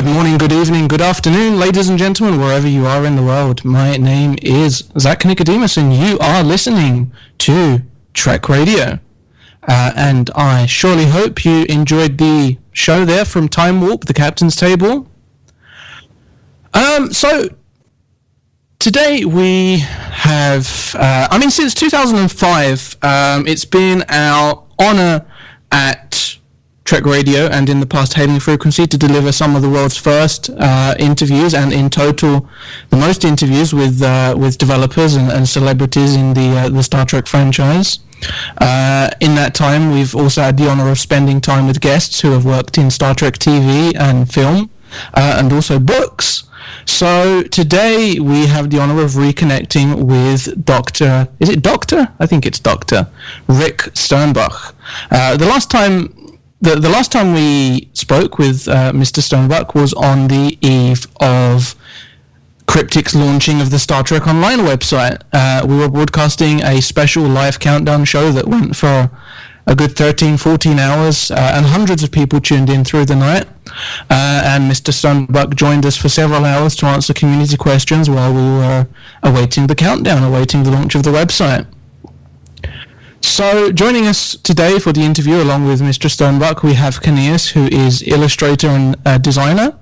Good morning, good evening, good afternoon, ladies and gentlemen, wherever you are in the world. My name is Zach Nicodemus, and you are listening to TrekRadio. And I surely hope you enjoyed the show there from Time Warp, the Captain's Table. So today we have, since 2005, it's been our honor at Trek Radio and in the past Hailing Frequency to deliver some of the world's first interviews, and in total the most interviews with developers and celebrities in the Star Trek franchise. In that time we've also had the honor of spending time with guests who have worked in Star Trek TV and film, and also books. So today we have the honor of reconnecting with Dr. I think it's Dr. Rick Sternbach. The last time we spoke with Mr. Sternbach was on the eve of Cryptic's launching of the Star Trek Online website. We were broadcasting a special live countdown show that went for a good 13, 14 hours, and hundreds of people tuned in through the night. And Mr. Sternbach joined us for several hours to answer community questions while we were awaiting the countdown, awaiting the launch of the website. So, joining us today for the interview, along with Mr. Sternbach, we have Kaneas, who is illustrator and designer,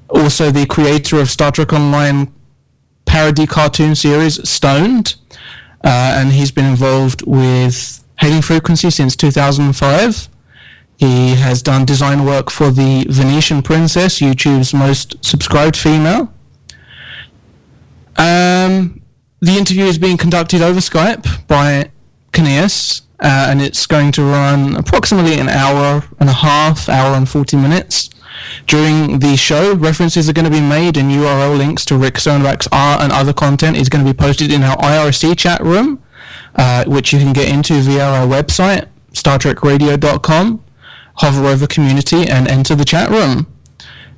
also the creator of Star Trek Online parody cartoon series Stoned, and he's been involved with Hailing Frequency since 2005. He has done design work for the Venetian Princess, YouTube's most subscribed female. The interview is being conducted over Skype by Kaneas, and it's going to run approximately an hour and a half, hour and 40 minutes. During the show, references are going to be made, and URL links to Rick Sternbach's art and other content is going to be posted in our IRC chat room, which you can get into via our website, StarTrekRadio.com. Hover over community and enter the chat room.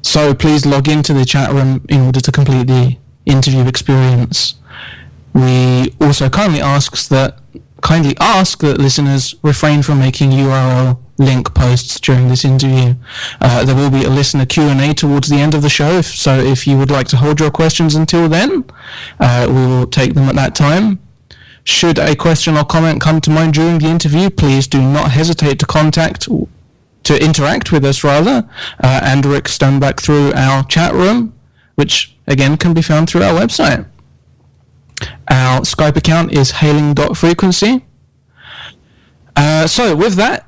So please log into the chat room in order to complete the interview experience. We also kindly ask that listeners refrain from making URL link posts during this interview. There will be a listener Q&A towards the end of the show, so if you would like to hold your questions until then, we will take them at that time. Should a question or comment come to mind during the interview, please do not hesitate to interact with us and Rick Sternbach through our chat room, which again can be found through our website. Our Skype account is hailing.frequency. So with that,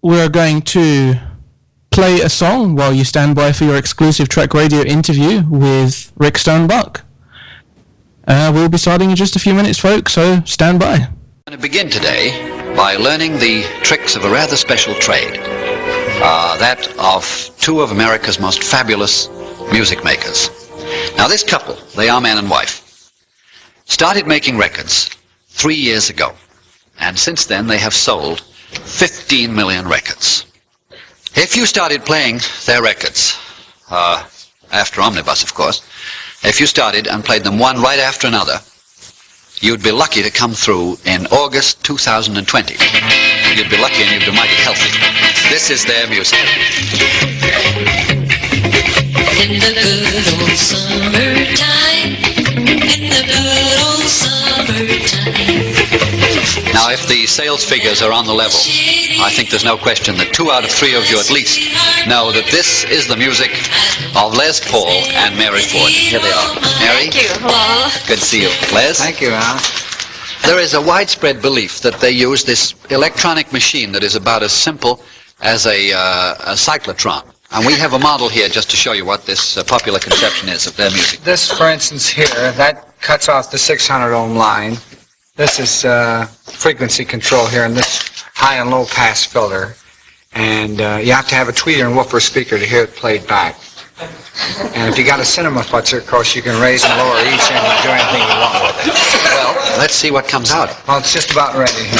we're going to play a song while you stand by for your exclusive Trek Radio interview with Rick Sternbach. We'll be starting in just a few minutes, folks, so stand by. I'm going to begin today by learning the tricks of a rather special trade, that of two of America's most fabulous music makers. Now this couple, they are man and wife, started making records 3 years ago, and since then they have sold 15 million records. If you started playing their records, after Omnibus of course, if you started and played them one right after another, you'd be lucky to come through in August 2020. You'd be lucky and you'd be mighty healthy. This is their music. In the good old summertime, in the good old summertime. Now, if the sales figures are on the level, I think there's no question that 2 out of 3 of you at least know that this is the music of Les Paul and Mary Ford. Here they are. Mary? Thank you. Hello. Good to see you. Les? Thank you, Al. There is a widespread belief that they use this electronic machine that is about as simple as a cyclotron. And we have a model here just to show you what this popular conception is of their music. This, for instance, here, that cuts off the 600 ohm line. This is frequency control here, and this high and low pass filter. And you have to have a tweeter and woofer speaker to hear it played back. And if you got a cinema futzer, of course, you can raise and lower each end and do anything you want with it. Well, let's see what comes out. Well, it's just about ready here.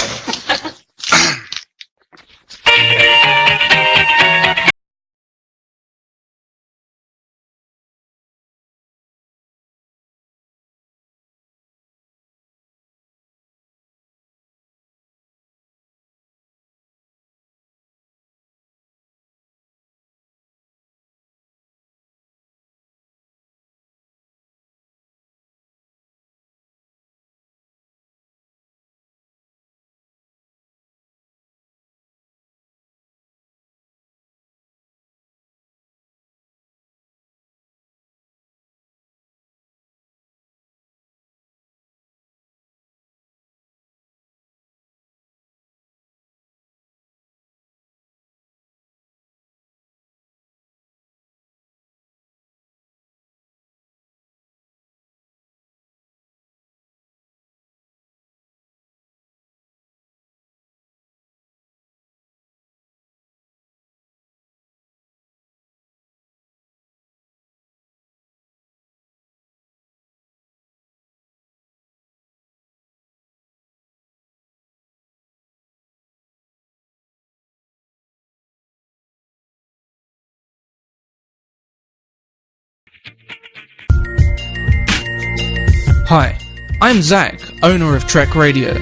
Hi, I'm Zach, owner of TrekRadio,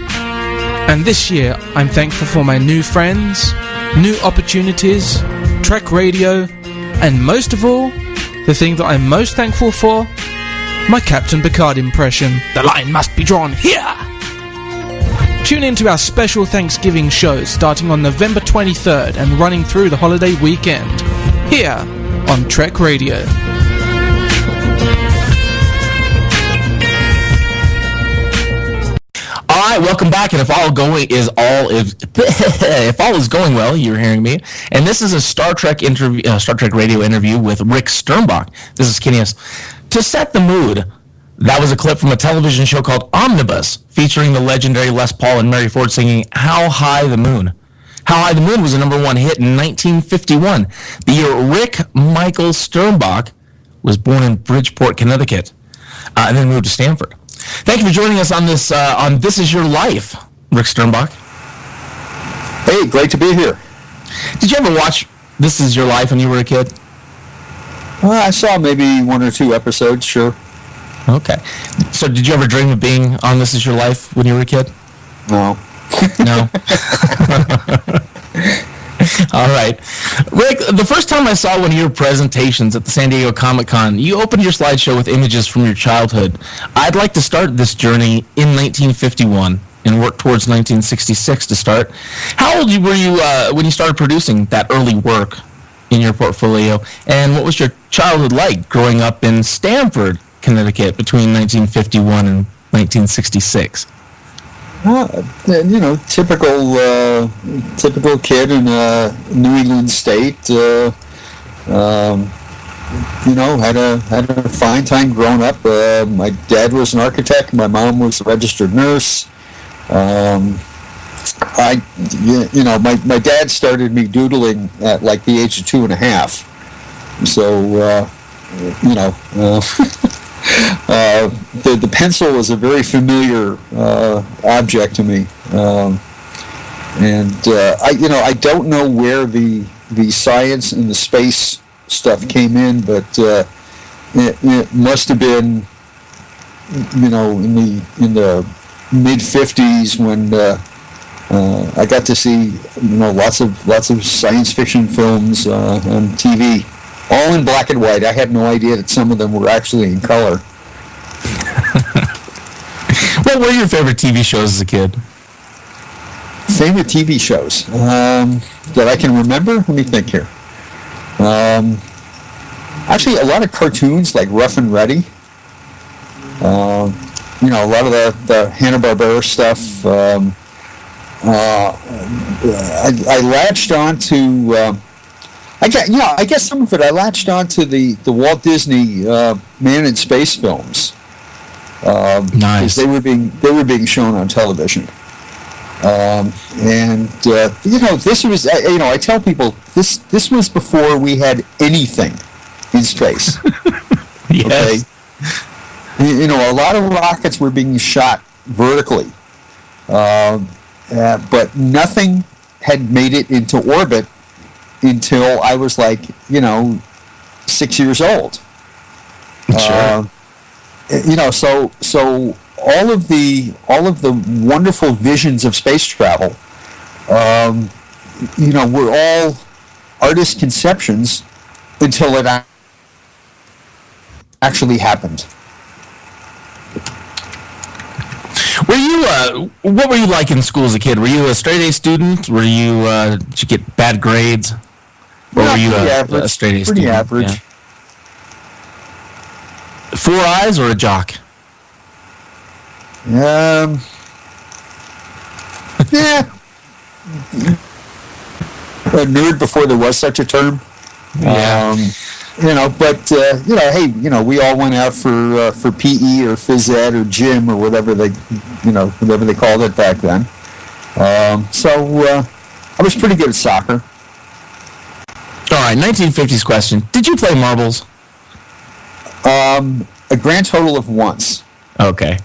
and this year I'm thankful for my new friends, new opportunities, TrekRadio, and most of all, the thing that I'm most thankful for, my Captain Picard impression. The line must be drawn here! Tune in to our special Thanksgiving show starting on November 23rd and running through the holiday weekend, here on Trek Radio. Alright, welcome back, and if all is going well, you're hearing me, and this is a Star Trek Radio interview with Rick Sternbach. This is Kineas. To set the mood, that was a clip from a television show called Omnibus, featuring the legendary Les Paul and Mary Ford singing How High the Moon. How High the Moon was a #1 hit in 1951, the year Rick Michael Sternbach was born in Bridgeport, Connecticut, and then moved to Stanford. Thank you for joining us on this on This Is Your Life, Rick Sternbach. Hey, great to be here. Did you ever watch This Is Your Life when you were a kid? I saw maybe 1 or 2 episodes, sure. Okay. So did you ever dream of being on This Is Your Life when you were a kid? No. No? All right. Rick, the first time I saw one of your presentations at the San Diego Comic-Con, you opened your slideshow with images from your childhood. I'd like to start this journey in 1951 and work towards 1966 to start. How old were you when you started producing that early work in your portfolio? And what was your childhood like growing up in Stamford, Connecticut between 1951 and 1966? Typical kid in a New England state. Had a fine time growing up. My dad was an architect. My mom was a registered nurse. My dad started me doodling at like the age of 2.5. So, the pencil was a very familiar object to me, I don't know where the science and the space stuff came in, but it must have been, in the mid '50s when I got to see lots of science fiction films on TV. All in black and white. I had no idea that some of them were actually in color. What were your favorite TV shows as a kid? Favorite TV shows that I can remember? Let me think here. Actually, a lot of cartoons like Rough and Ready. A lot of the Hanna-Barbera stuff. I latched on to... I guess some of it I latched onto the Walt Disney Man in Space films. Nice. They were being shown on television. This was I tell people this was before we had anything in space. Yes. Okay? A lot of rockets were being shot vertically, but nothing had made it into orbit until I was 6 years old. Sure. So all of the wonderful visions of space travel, were all artist conceptions until it actually happened. What were you like in school as a kid? Were you a straight A student? Did you get bad grades? Or were you a straight A student? Pretty average. Yeah. 4 eyes or a jock? Yeah. A nerd before there was such a term. Yeah. We all went out for PE or phys ed or gym or whatever they called it back then. I was pretty good at soccer. All right, 1950s question. Did you play marbles? A grand total of once. Okay.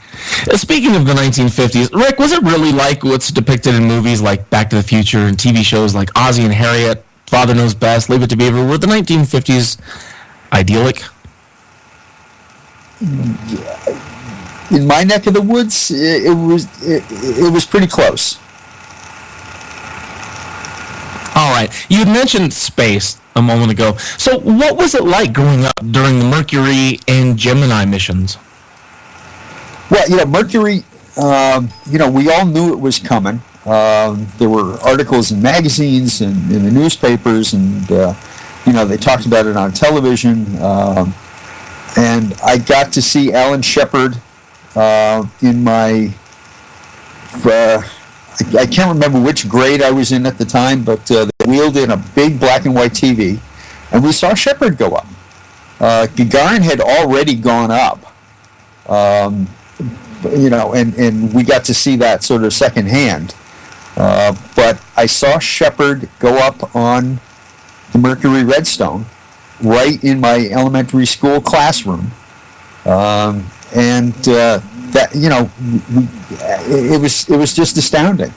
Speaking of the 1950s, Rick, was it really like what's depicted in movies like Back to the Future and TV shows like Ozzie and Harriet, Father Knows Best, Leave It to Beaver? Were the 1950s idyllic? in my neck of the woods, it was pretty close. All right. You mentioned space a moment ago. So what was it like growing up during the Mercury and Gemini missions? Well, Mercury, we all knew it was coming. There were articles in magazines and in the newspapers, and, they talked about it on television. And I got to see Alan Shepard in my, I can't remember which grade I was in at the time, but they wheeled in a big black and white TV, and we saw Shepard go up. Gagarin had already gone up, and we got to see that sort of secondhand. But I saw Shepard go up on the Mercury Redstone right in my elementary school classroom, and that it was just astounding.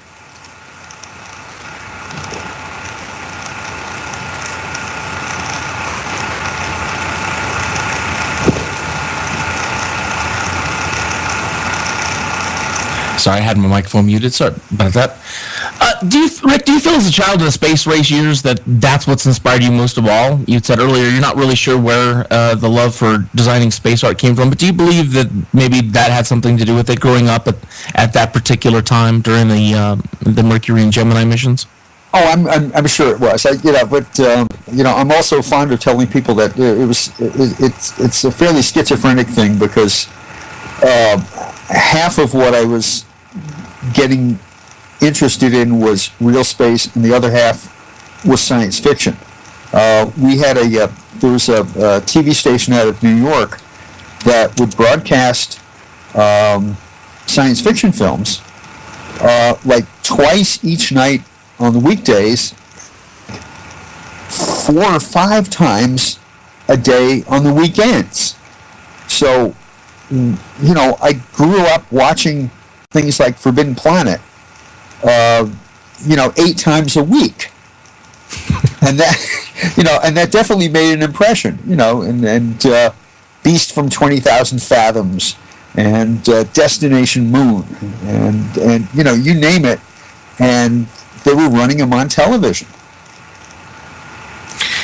Sorry, I had my microphone muted. Sorry about that. Rick, do you feel as a child in the space race years that's what's inspired you most of all? You said earlier you're not really sure where the love for designing space art came from, but do you believe that maybe that had something to do with it growing up at that particular time during the Mercury and Gemini missions? Oh, I'm sure it was. I'm also fond of telling people that it's a fairly schizophrenic thing, because half of what I was getting interested in was real space, and the other half was science fiction. There was a TV station out of New York that would broadcast science fiction films like twice each night on the weekdays, 4 or 5 times a day on the weekends. So, I grew up watching things like Forbidden Planet, 8 times a week, and that definitely made an impression. And Beast from 20,000 Fathoms, and Destination Moon, and you name it, and they were running them on television.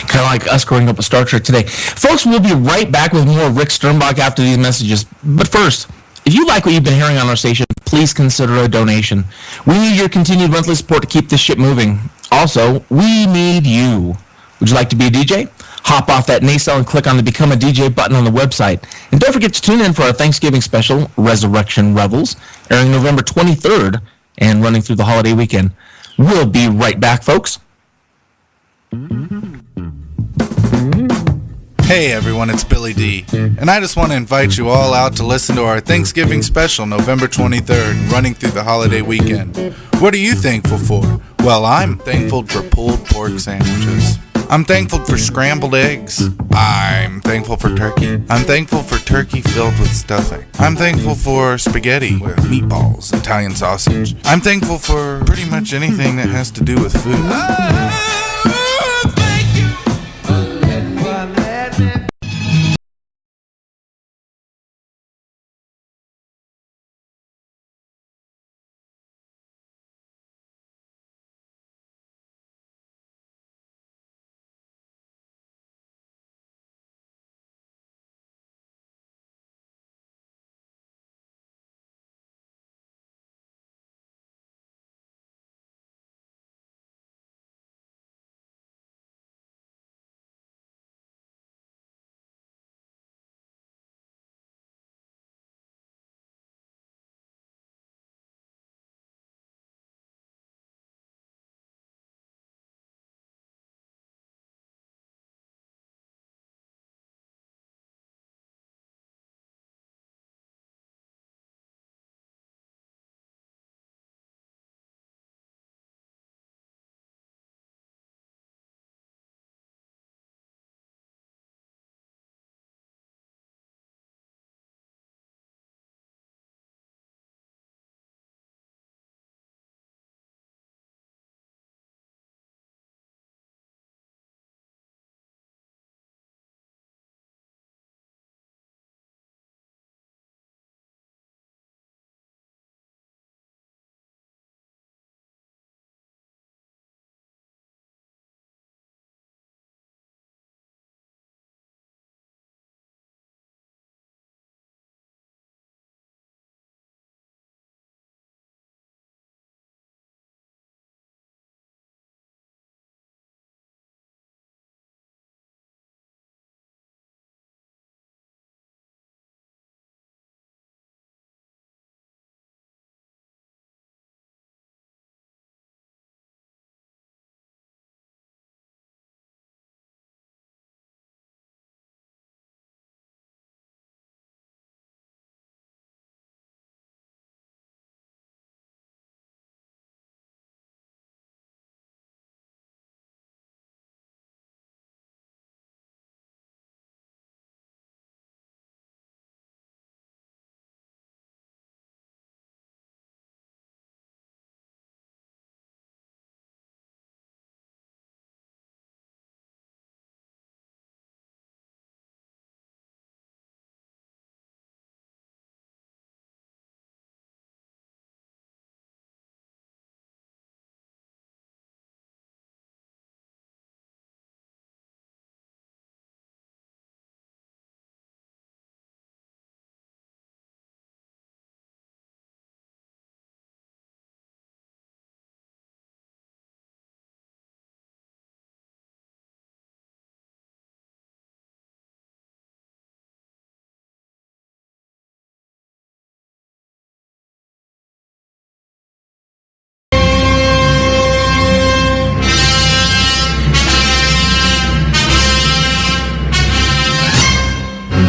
Kind of like us growing up with Star Trek today. Folks, we'll be right back with more Rick Sternbach after these messages. But first, if you like what you've been hearing on our station, please consider a donation. We need your continued monthly support to keep this ship moving. Also, we need you. Would you like to be a DJ? Hop off that nacelle and click on the Become a DJ button on the website. And don't forget to tune in for our Thanksgiving special, Resurrection Revels, airing November 23rd and running through the holiday weekend. We'll be right back, folks. Hey everyone, it's Billy D, and I just want to invite you all out to listen to our Thanksgiving special November 23rd, running through the holiday weekend. What are you thankful for? Well, I'm thankful for pulled pork sandwiches. I'm thankful for scrambled eggs. I'm thankful for turkey. I'm thankful for turkey filled with stuffing. I'm thankful for spaghetti with meatballs, Italian sausage. I'm thankful for pretty much anything that has to do with food.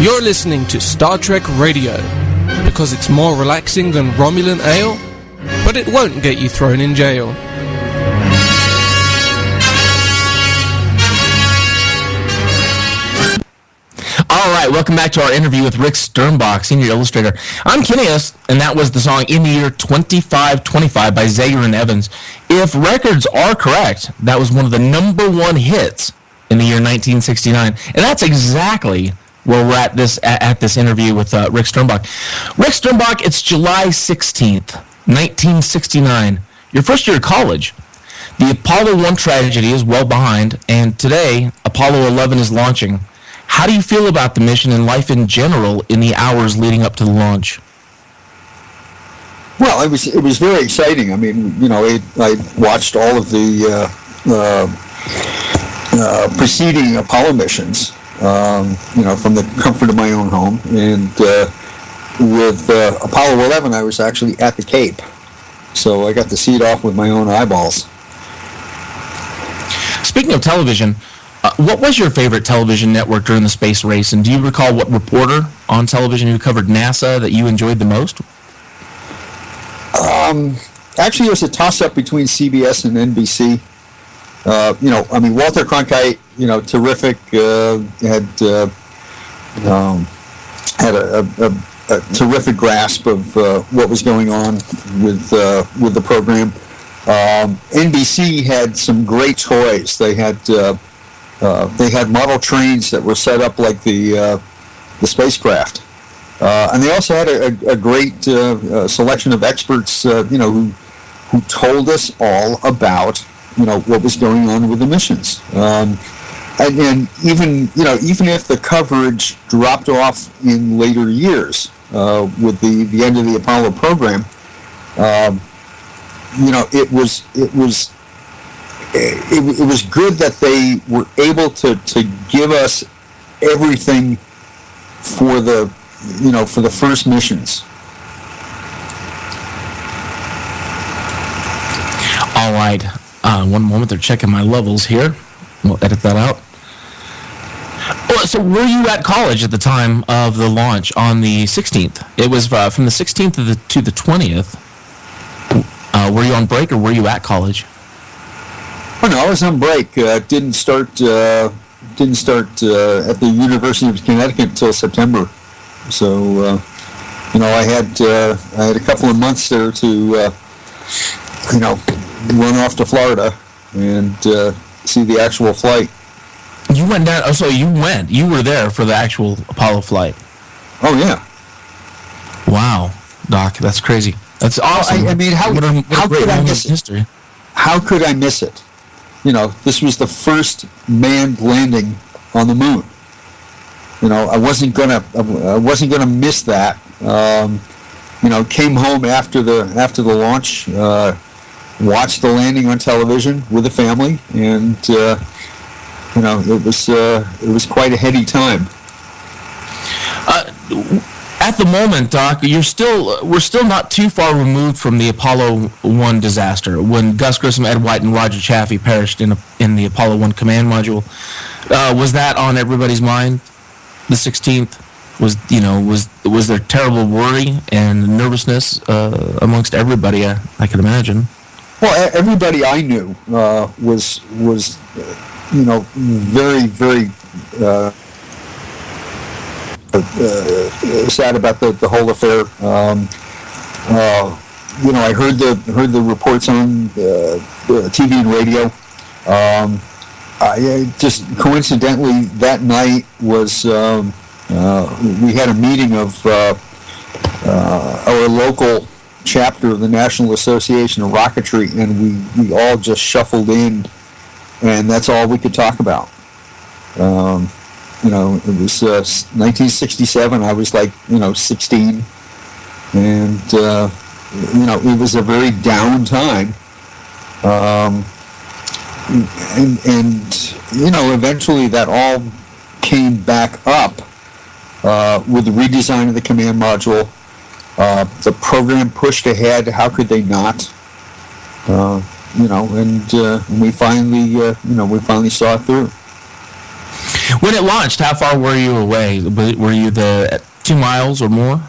You're listening to Star Trek Radio, because it's more relaxing than Romulan ale, but it won't get you thrown in jail. All right, welcome back to our interview with Rick Sternbach, senior illustrator. I'm Kineas, and that was the song In the Year 2525 by Zager and Evans. If records are correct, that was one of the number one hits in the year 1969, and that's exactly where we're at this interview with Rick Sternbach. Rick Sternbach, it's July 16th, 1969, your first year of college. The Apollo 1 tragedy is well behind, and today, Apollo 11 is launching. How do you feel about the mission and life in general in the hours leading up to the launch? Well, it was very exciting. I mean, you know, I watched all of the preceding Apollo missions, you know, from the comfort of my own home. And with Apollo 11, I was actually at the Cape, so I got to see it off with my own eyeballs. Speaking of television, what was your favorite television network during the space race, and do you recall what reporter on television who covered NASA that you enjoyed the most? Actually, it was a toss-up between CBS and NBC. You know, I mean, Walter Cronkite, you know, terrific, had a terrific grasp of what was going on with the program. NBC had some great toys. They had model trains that were set up like the spacecraft, and they also had a great selection of experts, you know, who told us all about, you know, what was going on with the missions. And even, you know, even if the coverage dropped off in later years with the end of the Apollo program, you know, it was good that they were able to give us everything for the, you know, for the first missions. All right. One moment, they're checking my levels here. We'll edit that out. So were you at college at the time of the launch on the 16th? It was from the 16th to the 20th. Were you on break or were you at college? Oh no, I was on break. Didn't start at the University of Connecticut until September. So you know, I had a couple of months there to you know, run off to Florida and see the actual flight. You went down. Oh, so you were there for the actual Apollo flight. Oh yeah. Wow, Doc, that's crazy. That's awesome. I mean, how could I miss history? How could I miss it? You know, this was the first manned landing on the moon. You know, I wasn't gonna miss that. You know, came home after the launch, watched the landing on television with the family, and you know, it was quite a heady time. At the moment, Doc, we're still not too far removed from the Apollo 1 disaster when Gus Grissom, Ed White, and Roger Chaffee perished in the Apollo 1 command module. Was that on everybody's mind? The 16th was there terrible worry and nervousness amongst everybody? I can imagine. Well, everybody I knew was you know, very, very sad about the whole affair. You know, I heard the reports on TV and radio. I just coincidentally that night was we had a meeting of our local chapter of the National Association of Rocketry, and we all just shuffled in, and that's all we could talk about. You know, it was 1967. I was like, you know, 16, and you know, it was a very down time. And you know, eventually that all came back up with the redesign of the command module. The program pushed ahead. How could they not? You know, and we finally saw it through. When it launched, how far were you away? Were you 2 miles or more?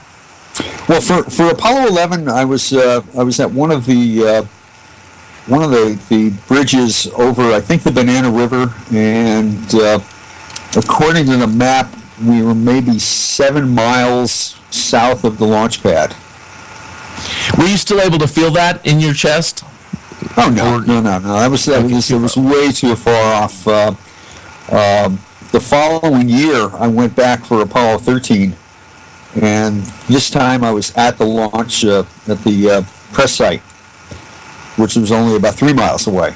Well, for Apollo 11, I was at one of the bridges over, I think, the Banana River, and according to the map, we were maybe 7 miles south of the launch pad. Were you still able to feel that in your chest? Oh no. It was way too far off. The following year, I went back for Apollo 13, and this time I was at the launch at the press site, which was only about 3 miles away.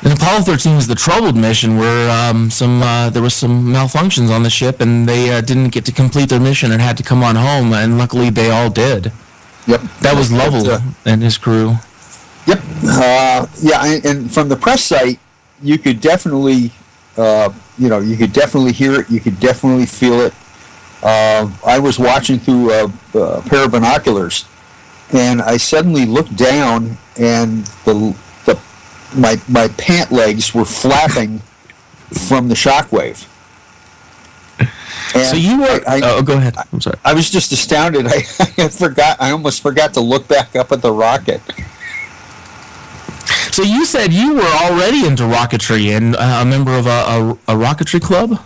And Apollo 13 was the troubled mission where there was some malfunctions on the ship, and they didn't get to complete their mission and had to come on home, and luckily they all did. Yep. That was Lovell and his crew. Yep. And from the press site, you could definitely, you could definitely hear it. You could definitely feel it. I was watching through a pair of binoculars, and I suddenly looked down, and my pant legs were flapping from the shockwave. And so you were. Go ahead. I'm sorry. I was just astounded. I almost forgot to look back up at the rocket. So you said you were already into rocketry and a member of a rocketry club?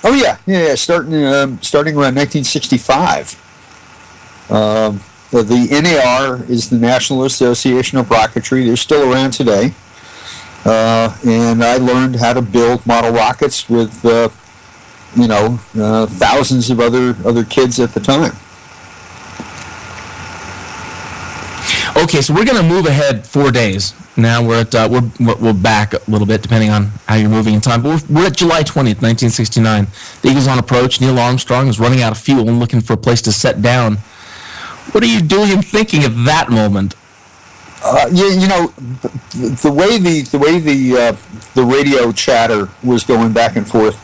Oh yeah. Starting around 1965. The NAR is the National Association of Rocketry. They're still around today. And I learned how to build model rockets with thousands of other kids at the time. Okay, so we're going to move ahead 4 days. Now we're at we're back a little bit depending on how you're moving in time. But we're at July 20th, 1969. The Eagle's on approach. Neil Armstrong is running out of fuel and looking for a place to set down. What are you doing and thinking at that moment? The way the radio chatter was going back and forth,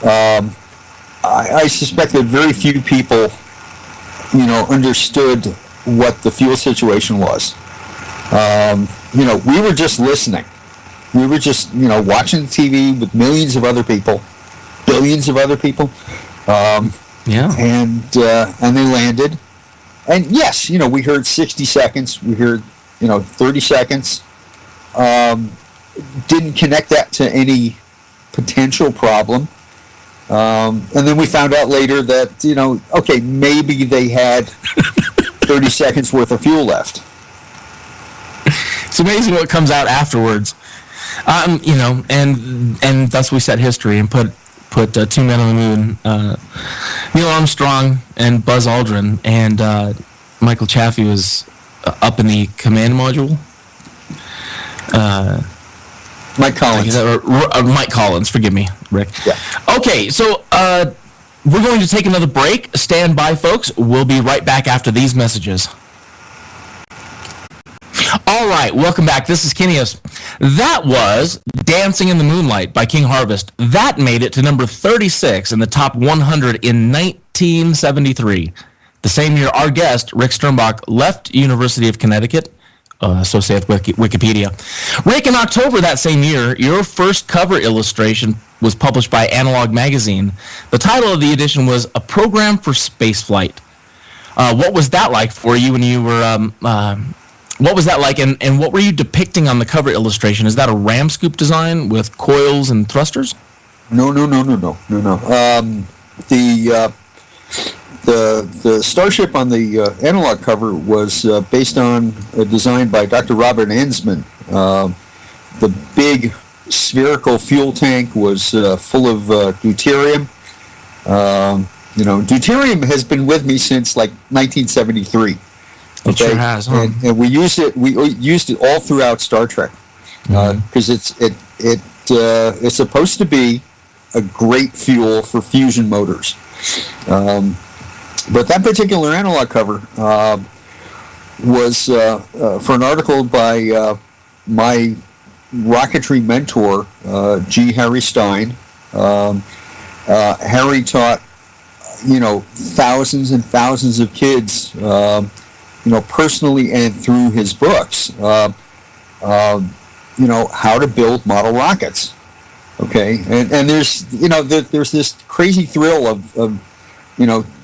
I suspect that very few people, understood what the fuel situation was. We were just listening. We were just, watching the TV with millions of other people, billions of other people. And they landed. And yes, we heard 60 seconds. We heard, 30 seconds. Didn't connect that to any potential problem. And then we found out later that, maybe they had 30 seconds worth of fuel left. It's amazing what comes out afterwards. And thus we set history and put 2 men on the moon. Neil Armstrong and Buzz Aldrin, and Michael Chaffee was up in the command module. Mike Collins. Mike Collins, forgive me, Rick. Yeah. Okay, so we're going to take another break. Stand by, folks. We'll be right back after these messages. All right, welcome back. This is Kineos. That was Dancing in the Moonlight by King Harvest. That made it to number 36 in the top 100 in 1973. The same year, our guest, Rick Sternbach, left University of Connecticut, associated with Wikipedia. Rick, in October that same year, your first cover illustration was published by Analog Magazine. The title of the edition was A Program for Spaceflight. What was that like for you when you were... what was that like, and what were you depicting on the cover illustration? Is that a ram scoop design with coils and thrusters? No. The Starship on the analog cover was based on a design by Dr. Robert Ansman. The big spherical fuel tank was full of deuterium. Deuterium has been with me since like 1973. It sure has, huh? And we used it. We used it all throughout Star Trek because it's supposed to be a great fuel for fusion motors. But that particular analog cover was for an article by my rocketry mentor, G. Harry Stein. Harry taught, thousands and thousands of kids, personally and through his books, how to build model rockets. Okay, and there's there's this crazy thrill of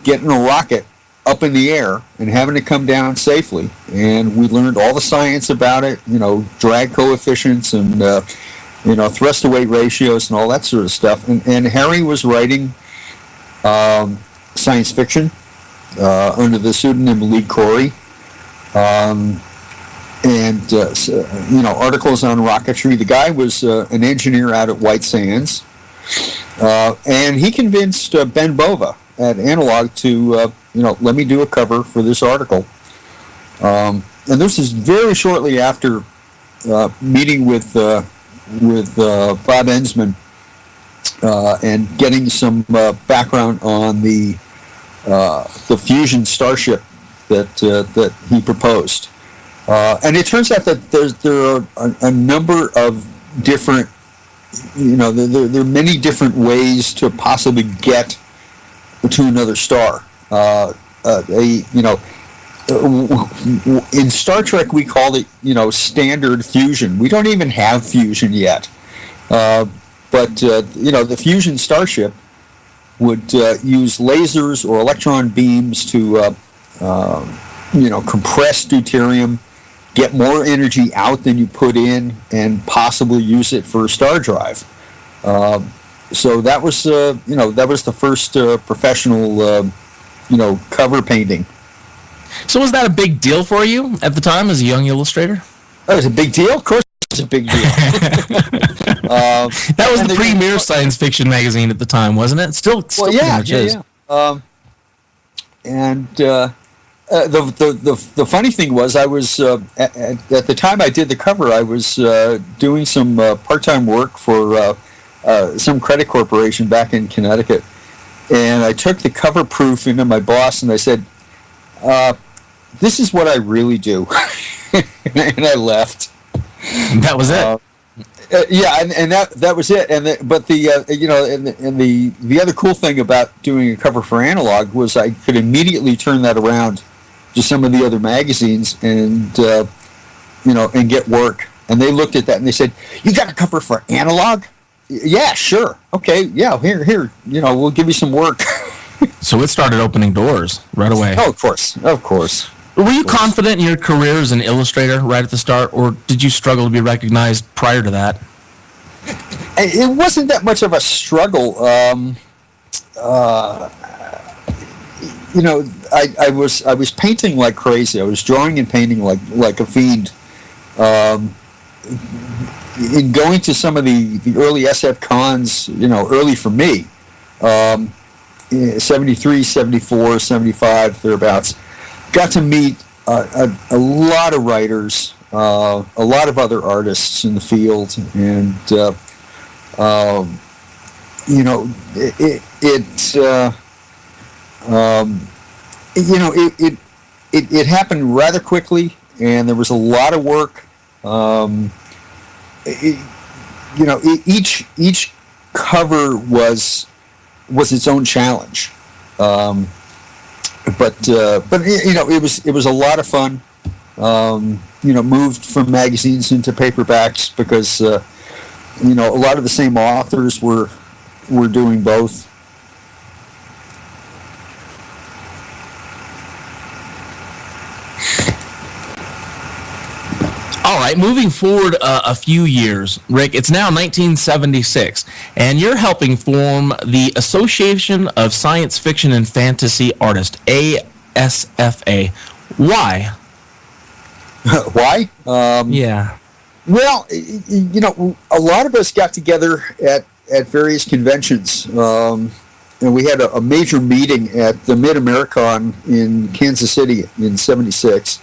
getting a rocket up in the air and having it come down safely. And we learned all the science about it, drag coefficients and thrust to weight ratios and all that sort of stuff. And Harry was writing science fiction under the pseudonym Lee Corey. Articles on rocketry. The guy was an engineer out at White Sands, and he convinced Ben Bova at Analog to, let me do a cover for this article. And this is very shortly after meeting with Bob Ensman and getting some background on the fusion starship that he proposed. And it turns out that there are a number of different, there are many different ways to possibly get to another star. In Star Trek we call it, standard fusion. We don't even have fusion yet. But the fusion starship would use lasers or electron beams to, compress deuterium, get more energy out than you put in, and possibly use it for a star drive. So that was, that was the first professional, cover painting. So was that a big deal for you at the time as a young illustrator? That was a big deal. Of course, it was a big deal. That was the premier science fiction magazine at the time, wasn't it? Still pretty much is. The funny thing was, I was at the time I did the cover, I was doing some part-time work for some credit corporation back in Connecticut, and I took the cover proof into my boss and I said, "This is what I really do," and I left. That was it. And that was it. And the other cool thing about doing a cover for Analog was I could immediately turn that around to some of the other magazines and and get work. And they looked at that and they said, "You got a cover for Analog?" "Yeah, sure. Okay, yeah, here, we'll give you some work." So it started opening doors right away. Oh, of course. Were you confident in your career as an illustrator right at the start, or did you struggle to be recognized prior to that? It wasn't that much of a struggle. I was painting like crazy. I was drawing and painting like a fiend. In going to some of the early SF cons, early for me, 73, 74, 75, thereabouts, got to meet a lot of writers, a lot of other artists in the field, and it happened rather quickly, and there was a lot of work. Each cover was its own challenge, but it was a lot of fun. Moved from magazines into paperbacks because a lot of the same authors were doing both. All right, moving forward a few years, Rick, it's now 1976, and you're helping form the Association of Science Fiction and Fantasy Artists, ASFA. Why? Why? Yeah. Well, a lot of us got together at various conventions, and we had a major meeting at the Mid-Americon in Kansas City in 76.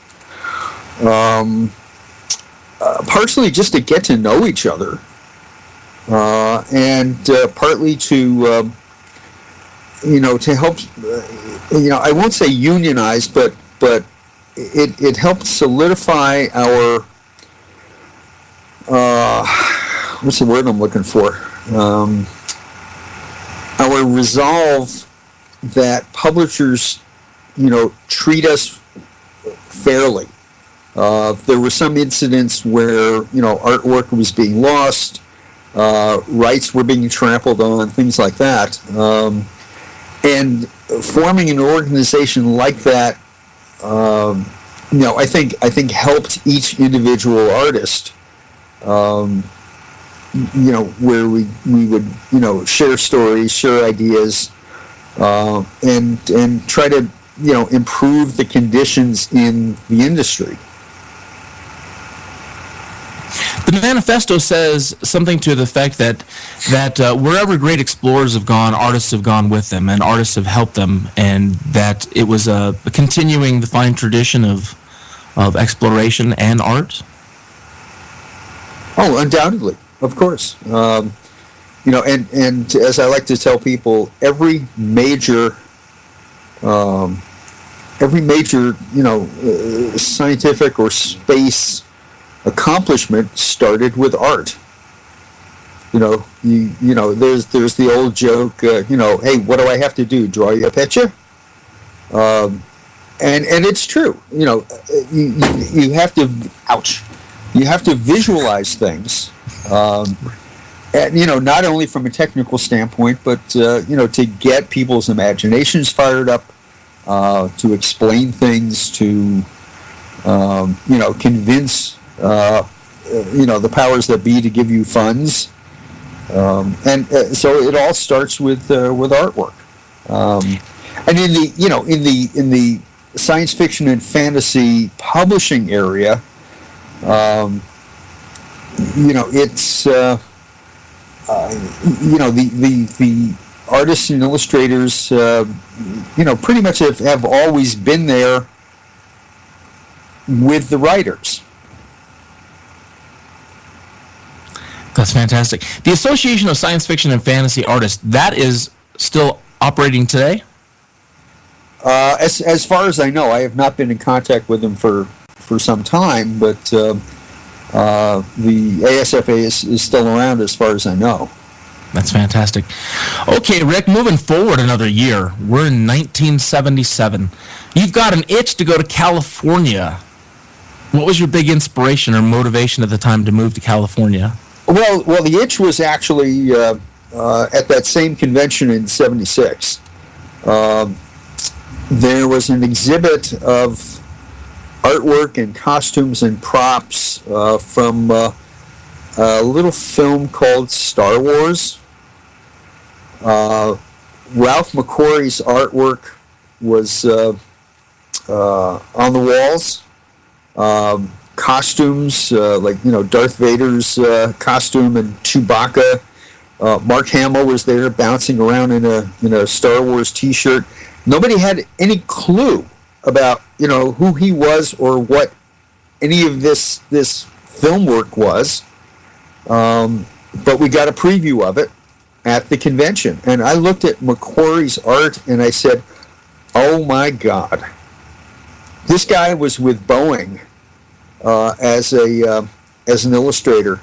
Partially just to get to know each other, and partly to to help, I won't say unionize, but it helped solidify our what's the word I'm looking for? Our resolve that publishers, treat us fairly. There were some incidents where artwork was being lost, rights were being trampled on, things like that. And forming an organization like that, I think helped each individual artist. Where we would share stories, share ideas, and try to improve the conditions in the industry. The manifesto says something to the effect that wherever great explorers have gone, artists have gone with them, and artists have helped them, and that it was a continuing the fine tradition of exploration and art. Oh, undoubtedly, of course. And as I like to tell people, every major scientific or space accomplishment started with art. There's the old joke, hey, what do I have to do? Draw you a picture? And it's true. You have to, you have to visualize things, and not only from a technical standpoint, but to get people's imaginations fired up, to explain things, to convince the powers that be to give you funds, so it all starts with artwork, and in the science fiction and fantasy publishing area, it's the artists and illustrators pretty much have always been there with the writers. That's fantastic. The Association of Science Fiction and Fantasy Artists, that is still operating today? As far as I know, I have not been in contact with them for some time, but the ASFA is still around as far as I know. That's fantastic. Okay, Rick, moving forward another year, we're in 1977. You've got an itch to go to California. What was your big inspiration or motivation at the time to move to California? Well, the itch was actually at that same convention in '76. There was an exhibit of artwork and costumes and props from a little film called Star Wars. Ralph McQuarrie's artwork was on the walls. Costumes like Darth Vader's costume and Chewbacca. Mark Hamill was there bouncing around in a Star Wars T-shirt. Nobody had any clue about who he was or what any of this film work was, but we got a preview of it at the convention, and I looked at McQuarrie's art and I said, "Oh my God, this guy was with Boeing as an illustrator,"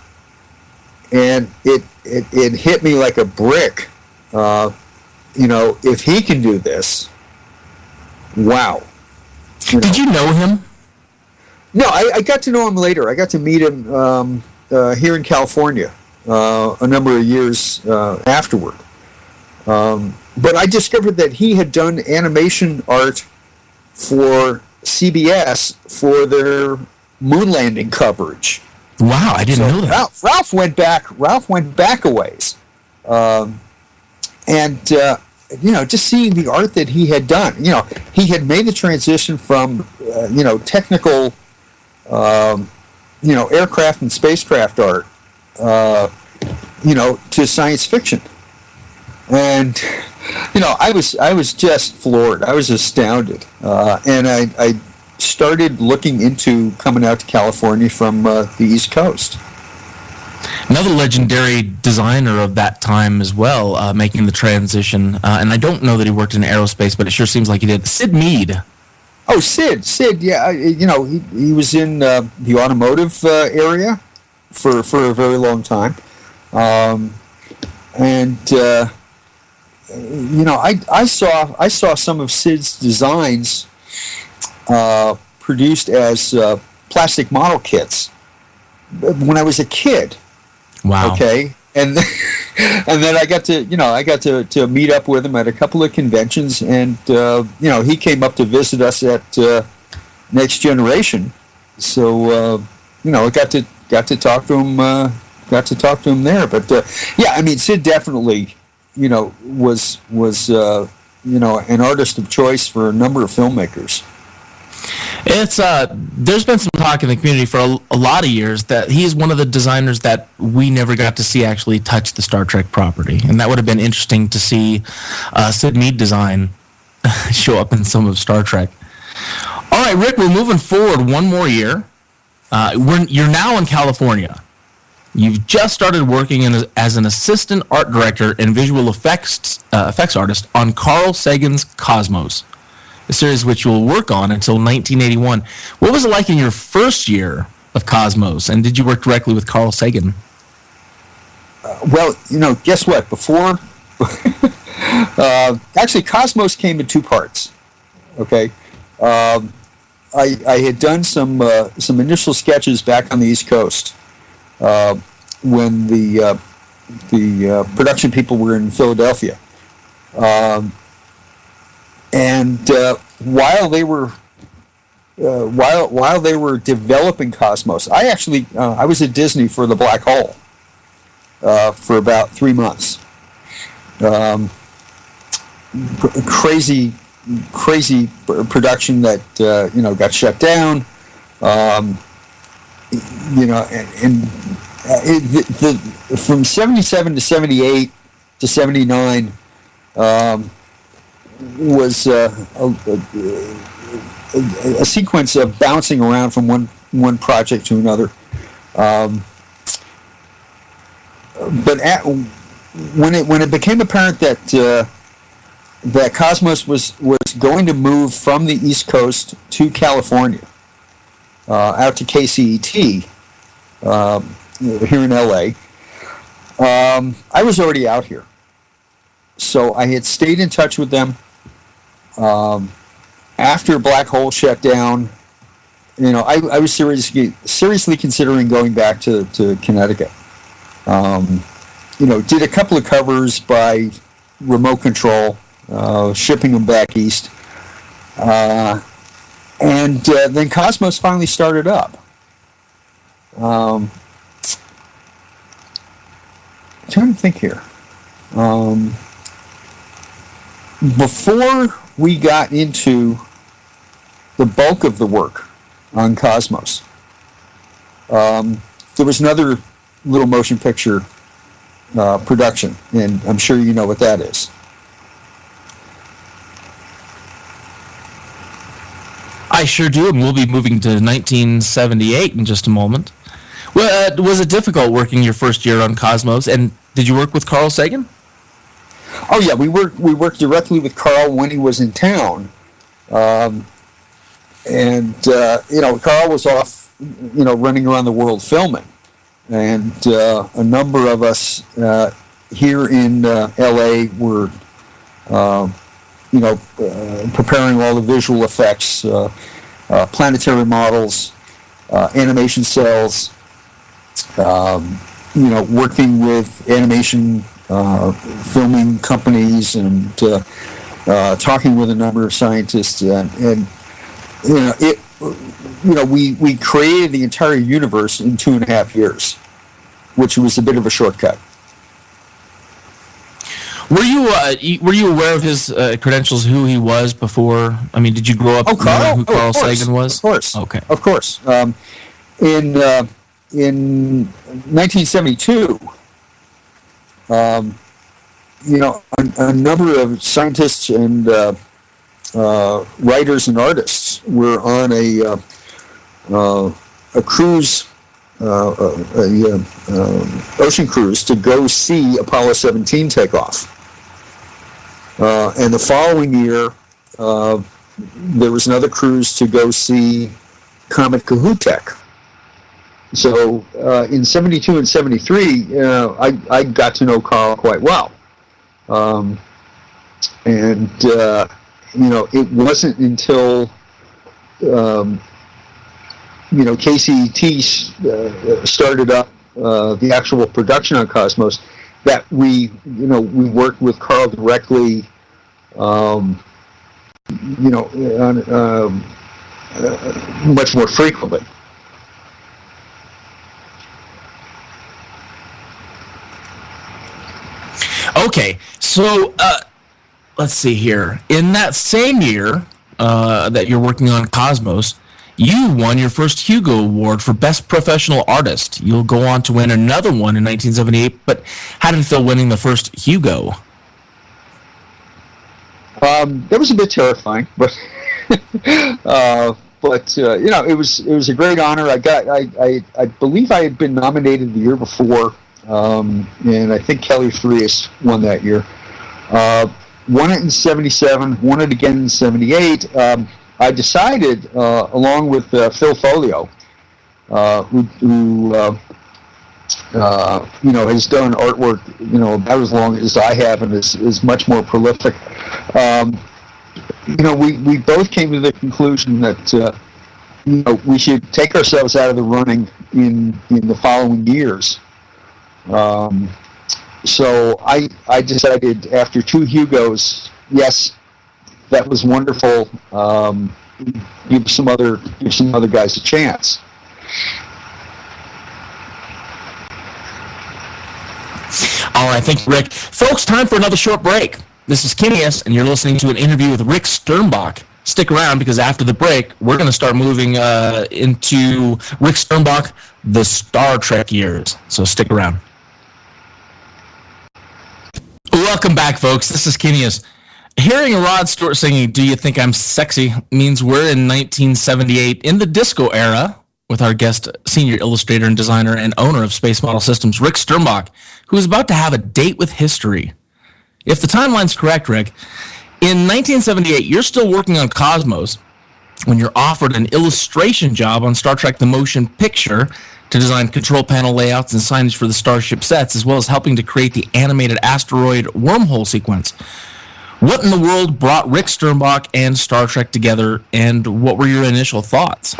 and it hit me like a brick. If he can do this, wow. Did you know him? No, I got to know him later. I got to meet him here in California a number of years afterward. But I discovered that he had done animation art for CBS for their moon landing coverage. Wow, I didn't know that. Ralph went back a ways, and just seeing the art that he had done. He had made the transition from technical, aircraft and spacecraft art, to science fiction, and I was just floored. I was astounded, and I started looking into coming out to California from the East Coast. Another legendary designer of that time as well, making the transition, and I don't know that he worked in aerospace, but it sure seems like he did. Sid Mead. Oh, Sid, yeah, he was in the automotive area for a very long time, and I saw some of Sid's designs produced as plastic model kits when I was a kid. Wow. Okay, and and then I got to meet up with him at a couple of conventions, and he came up to visit us at Next Generation. So I got to talk to him. Got to talk to him there. But I mean, Sid definitely was an artist of choice for a number of filmmakers. It's there's been some talk in the community for a lot of years that he's one of the designers that we never got to see actually touch the Star Trek property, and that would have been interesting to see Sid Mead design show up in some of Star Trek. All right, Rick, we're moving forward one more year. You're now in California. You've just started working as an assistant art director and visual effects artist on Carl Sagan's Cosmos, a series which you'll work on until 1981. What was it like in your first year of Cosmos, and did you work directly with Carl Sagan? Well, guess what? Before, actually, Cosmos came in two parts. Okay, I had done some initial sketches back on the East Coast when the production people were in Philadelphia. And while they were developing Cosmos, I was at Disney for the Black Hole for about 3 months. Crazy production that got shut down. From 77 to 78 to 79. Was a sequence of bouncing around from one project to another, but when it became apparent that Cosmos was going to move from the East Coast to California, out to KCET here in LA, I was already out here. So I had stayed in touch with them. After Black Hole shut down, I was seriously considering going back to Connecticut. Did a couple of covers by remote control, shipping them back east. And then Cosmos finally started up. I'm trying to think here. Before we got into the bulk of the work on Cosmos, there was another little motion picture production, and I'm sure you know what that is. I sure do, and we'll be moving to 1978 in just a moment. Well, was it difficult working your first year on Cosmos, and did you work with Carl Sagan? Oh yeah, we worked directly with Carl when he was in town, and Carl was off, running around the world filming, and a number of us here in LA were, preparing all the visual effects, planetary models, animation cells, working with animation. Filming companies and talking with a number of scientists, and we created the entire universe in 2.5 years, which was a bit of a shortcut. Were you aware of his credentials, who he was before? I mean, did you grow up knowing who Carl Sagan was? Of course. Okay. Of course. In 1972. A number of scientists and writers and artists were on a cruise, ocean cruise to go see Apollo 17 take off. And the following year, there was another cruise to go see Comet Kohoutek. So in 72 and 73, I got to know Carl quite well. It wasn't until, KCET started up the actual production on Cosmos, that we worked with Carl directly, much more frequently. Okay, so let's see here. In that same year that you're working on Cosmos, you won your first Hugo Award for Best Professional Artist. You'll go on to win another one in 1978, but how did it feel winning the first Hugo? That was a bit terrifying, but it was a great honor. I believe I had been nominated the year before, and I think Kelly Frias won that year. Won it in 77, won it again in 78. I decided, along with Phil Folio, who has done artwork, about as long as I have and is much more prolific. We both came to the conclusion that we should take ourselves out of the running in the following years. So I decided after 2 Hugos, yes, that was wonderful. Give some other guys a chance. All right, thank you, Rick. Folks, time for another short break. This is Kineas, and you're listening to an interview with Rick Sternbach. Stick around, because after the break, we're going to start moving into Rick Sternbach, the Star Trek years. So stick around. Welcome back, folks. This is Kineas. Hearing Rod Stewart singing "Do You Think I'm Sexy" means we're in 1978 in the disco era with our guest, senior illustrator and designer and owner of Space Model Systems, Rick Sternbach, who is about to have a date with history. If the timeline's correct, Rick, in 1978, you're still working on Cosmos when you're offered an illustration job on Star Trek The Motion Picture to design control panel layouts and signage for the Starship sets, as well as helping to create the animated asteroid wormhole sequence. What in the world brought Rick Sternbach and Star Trek together, and what were your initial thoughts?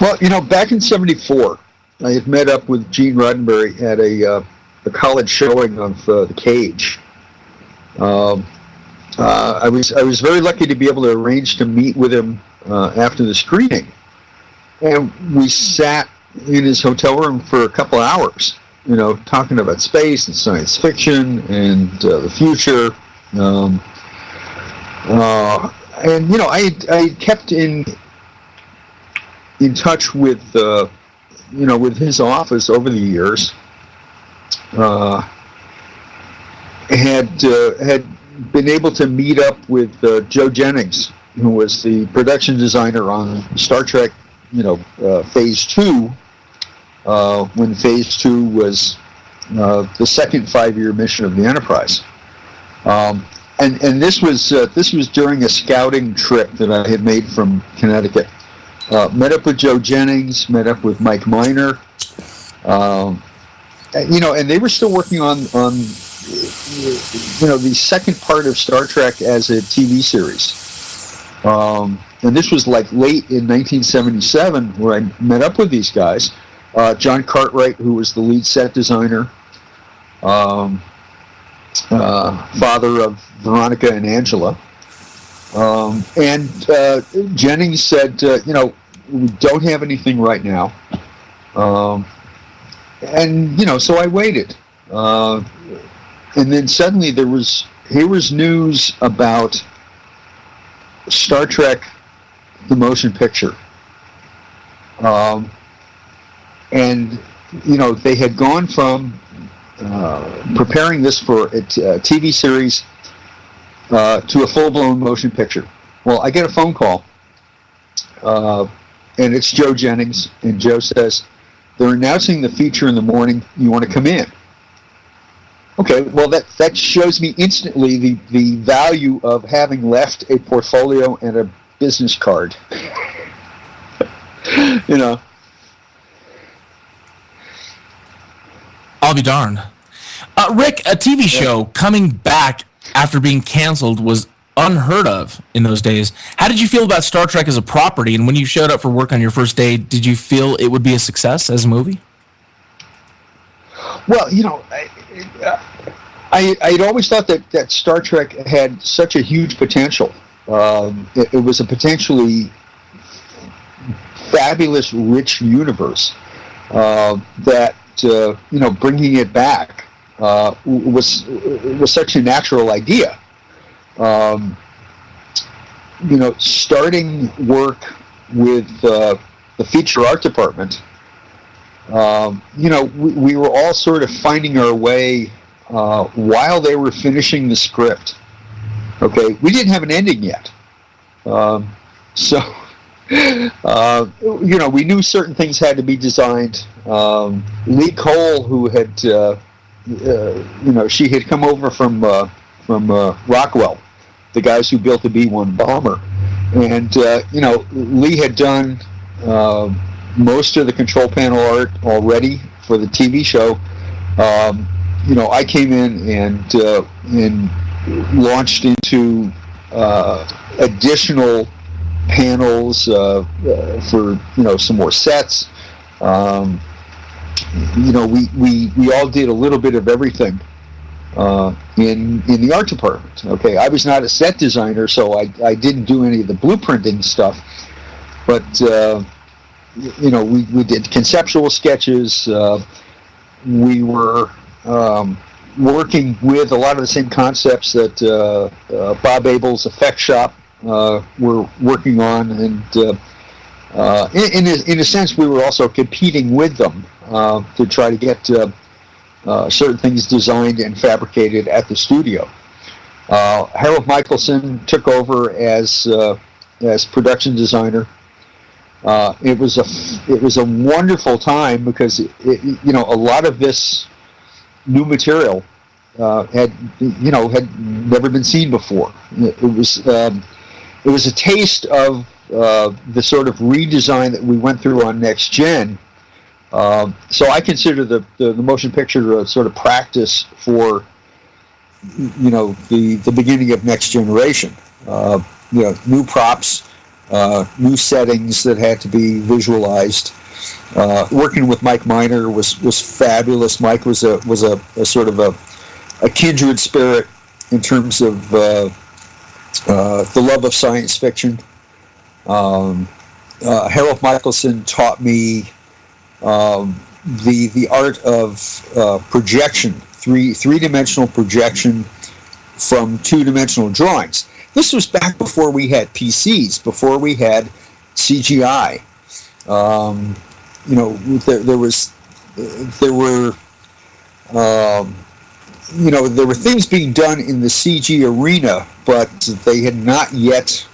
Well, back in 74, I had met up with Gene Roddenberry at a college showing of The Cage. I was very lucky to be able to arrange to meet with him after the screening, and we sat in his hotel room for a couple of hours, talking about space and science fiction and the future. I kept in touch with with his office over the years. Had been able to meet up with Joe Jennings, who was the production designer on Star Trek, Phase 2, when Phase 2 was the second 5-year mission of the Enterprise. And this was during a scouting trip that I had made from Connecticut. Met up with Joe Jennings, met up with Mike Miner, and they were still working on the second part of Star Trek as a TV series. And this was like late in 1977 where I met up with these guys. John Cartwright, who was the lead set designer, father of Veronica and Angela. And Jennings said, we don't have anything right now. So I waited. And then suddenly here was news about Star Trek, the motion picture. And they had gone from preparing this for a TV series to a full-blown motion picture. Well, I get a phone call, and it's Joe Jennings, and Joe says, they're announcing the feature in the morning, you want to come in? Okay, well, that shows me instantly the value of having left a portfolio and a business card. I'll be darned. Rick, a TV show coming back after being canceled was unheard of in those days. How did you feel about Star Trek as a property? And when you showed up for work on your first day, did you feel it would be a success as a movie? Well, I'd always thought that Star Trek had such a huge potential. It was a potentially fabulous, rich universe that bringing it back was such a natural idea. Starting work with the feature art department, we were all sort of finding our way while they were finishing the script. Okay, we didn't have an ending yet, so we knew certain things had to be designed. Lee Cole, who had she had come over from Rockwell, the guys who built the B-1 bomber, and Lee had done most of the control panel art already for the TV show. I came in and launched into additional panels for some more sets. We all did a little bit of everything in the art department. Okay, I was not a set designer, so I didn't do any of the blueprinting stuff, but we did conceptual sketches. We were working with a lot of the same concepts that Bob Abel's Effect Shop were working on, and in a sense, we were also competing with them to try to get certain things designed and fabricated at the studio. Harold Michelson took over as production designer. It was a wonderful time because a lot of this new material had never been seen before. It was a taste of the sort of redesign that we went through on Next Gen. So I consider the motion picture a sort of practice for the beginning of Next Generation. New props, new settings that had to be visualized. Working with Mike Miner was fabulous. Mike was a sort of a kindred spirit in terms of the love of science fiction. Harold Michelson taught me the art of projection, three-dimensional projection from two-dimensional drawings. This was back before we had PCs, before we had CGI. There were things being done in the CG arena, but they had not yet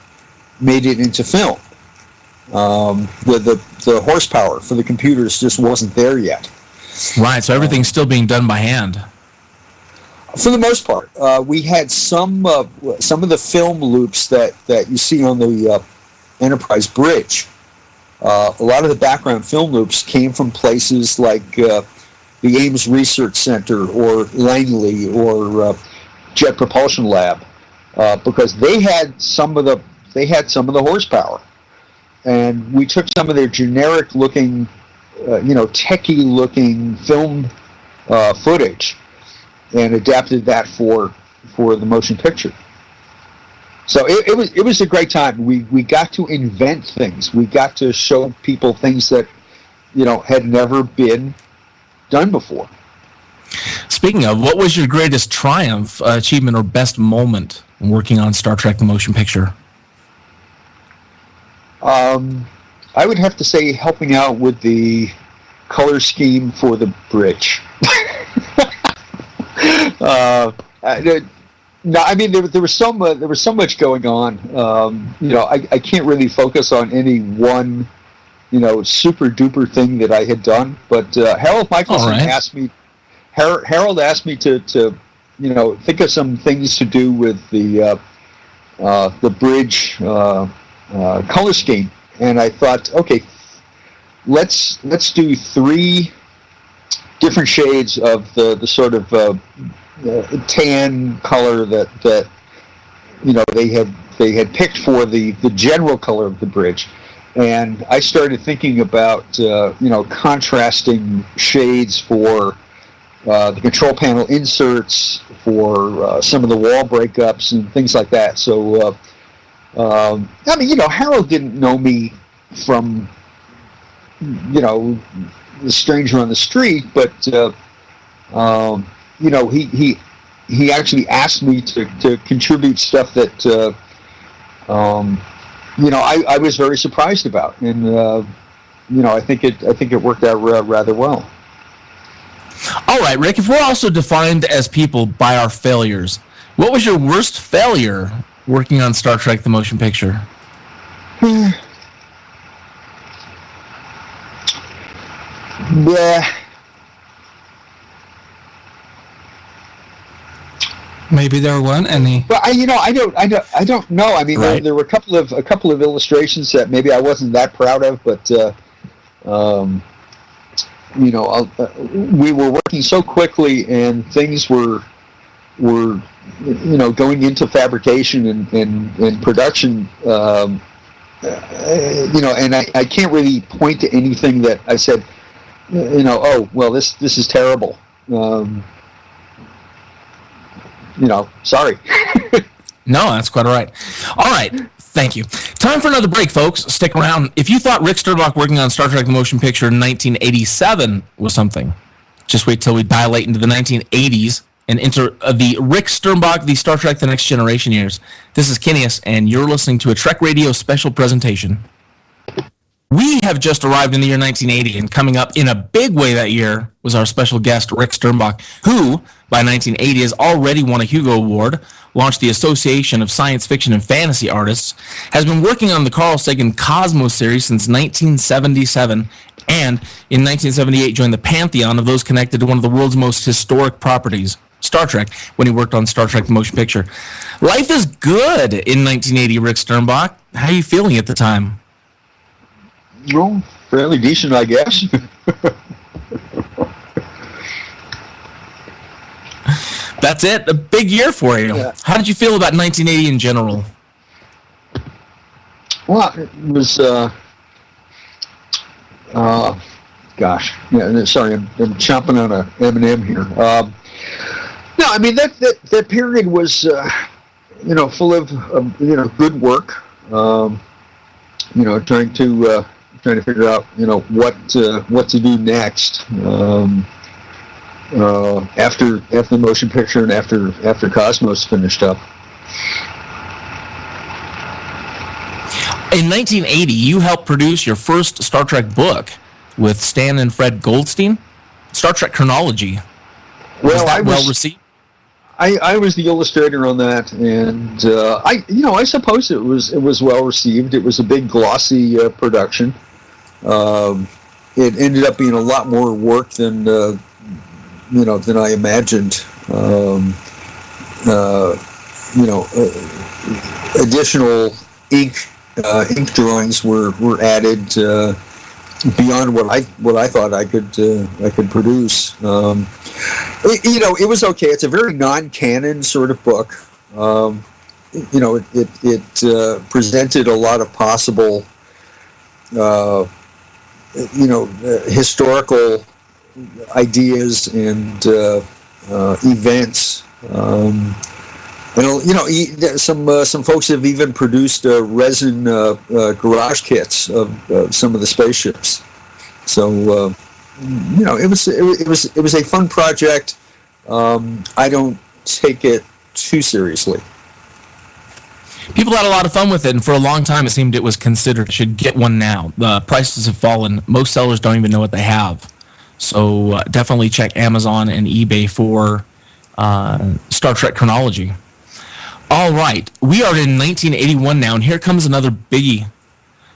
made it into film. The horsepower for the computers just wasn't there yet. Right, so everything's still being done by hand. For the most part, we had some of the film loops that you see on the Enterprise bridge. A lot of the background film loops came from places like the Ames Research Center or Langley or Jet Propulsion Lab, because they had some of the horsepower, and we took some of their generic-looking, techie-looking film footage and adapted that for the motion picture. So it was a great time. We got to invent things. We got to show people things that had never been done before. Speaking of, what was your greatest triumph, achievement, or best moment in working on Star Trek: The Motion Picture? I would have to say helping out with the color scheme for the bridge. No, I mean there was so much going on. I can't really focus on any one, super duper thing that I had done. But Harold Michelson asked me. Harold asked me to think of some things to do with the bridge color scheme, and I thought, okay, let's do 3 different shades of the sort of tan color that they had picked for the general color of the bridge, and I started thinking about contrasting shades for the control panel inserts, for some of the wall breakups and things like that. So Harold didn't know me from the stranger on the street, but he actually asked me to contribute stuff that I was very surprised about, and I think it worked out rather well. All right, Rick, if we're also defined as people by our failures, what was your worst failure working on Star Trek the Motion Picture? Yeah. Maybe there weren't any. Well, I don't know. I mean, right. there were a couple of illustrations that maybe I wasn't that proud of, but we were working so quickly, and things were going into fabrication and production. And I can't really point to anything that I said, oh well, this is terrible. Sorry. No, that's quite all right. All right, thank you. Time for another break, folks. Stick around. If you thought Rick Sternbach working on Star Trek the Motion Picture in 1987 was something, just wait till we dilate into the 1980s and enter the Rick Sternbach, the Star Trek The Next Generation years. This is Kineas, and you're listening to a Trek Radio special presentation. We have just arrived in the year 1980, and coming up in a big way that year was our special guest, Rick Sternbach, who, by 1980, has already won a Hugo Award, launched the Association of Science Fiction and Fantasy Artists, has been working on the Carl Sagan Cosmos series since 1977, and in 1978 joined the pantheon of those connected to one of the world's most historic properties, Star Trek, when he worked on Star Trek The Motion Picture. Life is good in 1980, Rick Sternbach. How are you feeling at the time? Well, fairly decent, I guess. That's it. A big year for you. Yeah. How did you feel about 1980 in general? Well, it was, gosh. Yeah, sorry, I'm chomping on a M&M here. No, I mean, that period was, full of, good work. Trying to figure out, what to do next. After the motion picture and after Cosmos finished up. In 1980, you helped produce your first Star Trek book with Stan and Fred Goldstein, Star Trek Chronology. Was that well received? I was the illustrator on that, and I suppose it was well received. It was a big glossy production. It ended up being a lot more work than I imagined. Additional ink drawings were added beyond what I thought I could produce. It was okay. It's a very non-canon sort of book. It presented a lot of possible historical ideas and events. Some folks have even produced resin garage kits of some of the spaceships. So it was a fun project. I don't take it too seriously. People had a lot of fun with it, and for a long time it seemed it was considered should get one now. The prices have fallen. Most sellers don't even know what they have. So definitely check Amazon and eBay for Star Trek Chronology. All right, we are in 1981 now, and here comes another biggie.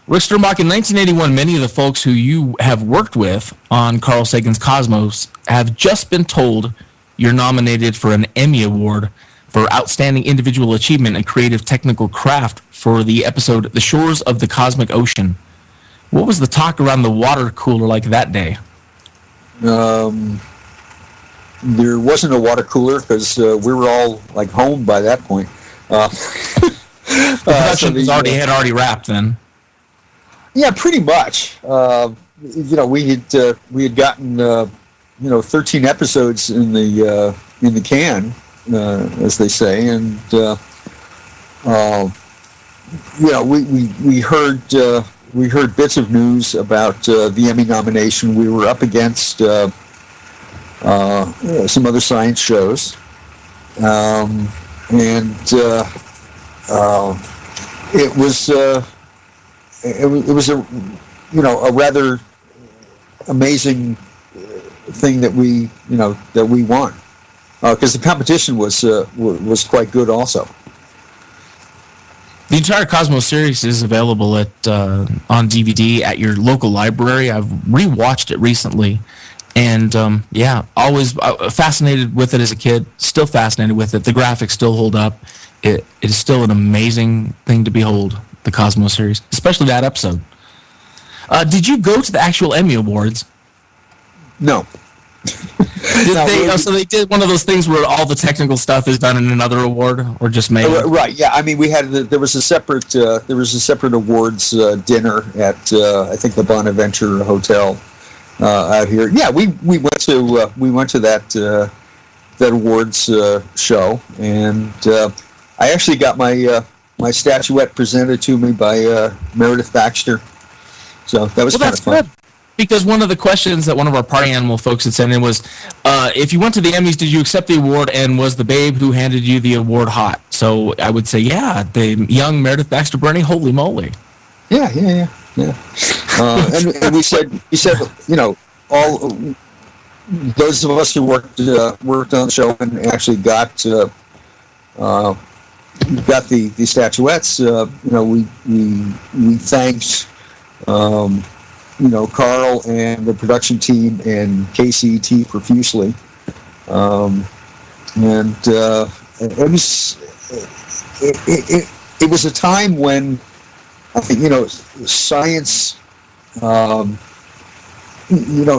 Rick Sternbach, in 1981, many of the folks who you have worked with on Carl Sagan's Cosmos have just been told you're nominated for an Emmy Award for Outstanding Individual Achievement and Creative Technical Craft for the episode The Shores of the Cosmic Ocean. What was the talk around the water cooler like that day? There wasn't a water cooler because we were all like home by that point. The production was already wrapped then. Yeah, pretty much. We had gotten 13 episodes in the can, as they say, and we heard bits of news about the Emmy nomination. We were up against some other science shows, and it was a rather amazing thing that we won, because the competition was quite good also. The entire Cosmos series is available on DVD at your local library. I've rewatched it recently, and always fascinated with it as a kid. Still fascinated with it. The graphics still hold up. It is still an amazing thing to behold. The Cosmos series, especially that episode. Did you go to the actual Emmy Awards? No. So they did one of those things where all the technical stuff is done in another award, or just made? Right. Yeah. I mean, there was a separate awards dinner at I think the Bonaventure Hotel out here. Yeah, we went to that awards show, and I actually got my statuette presented to me by Meredith Baxter. So that was kind of fun. Good. Because one of the questions that one of our party animal folks had sent in was, if you went to the Emmys, did you accept the award, and was the babe who handed you the award hot? So I would say, yeah, the young Meredith Baxter Burney, holy moly. Yeah. And we said, all those of us who worked on the show and actually got the statuettes, we thanked Carl and the production team and KCET profusely, and it was a time when I think science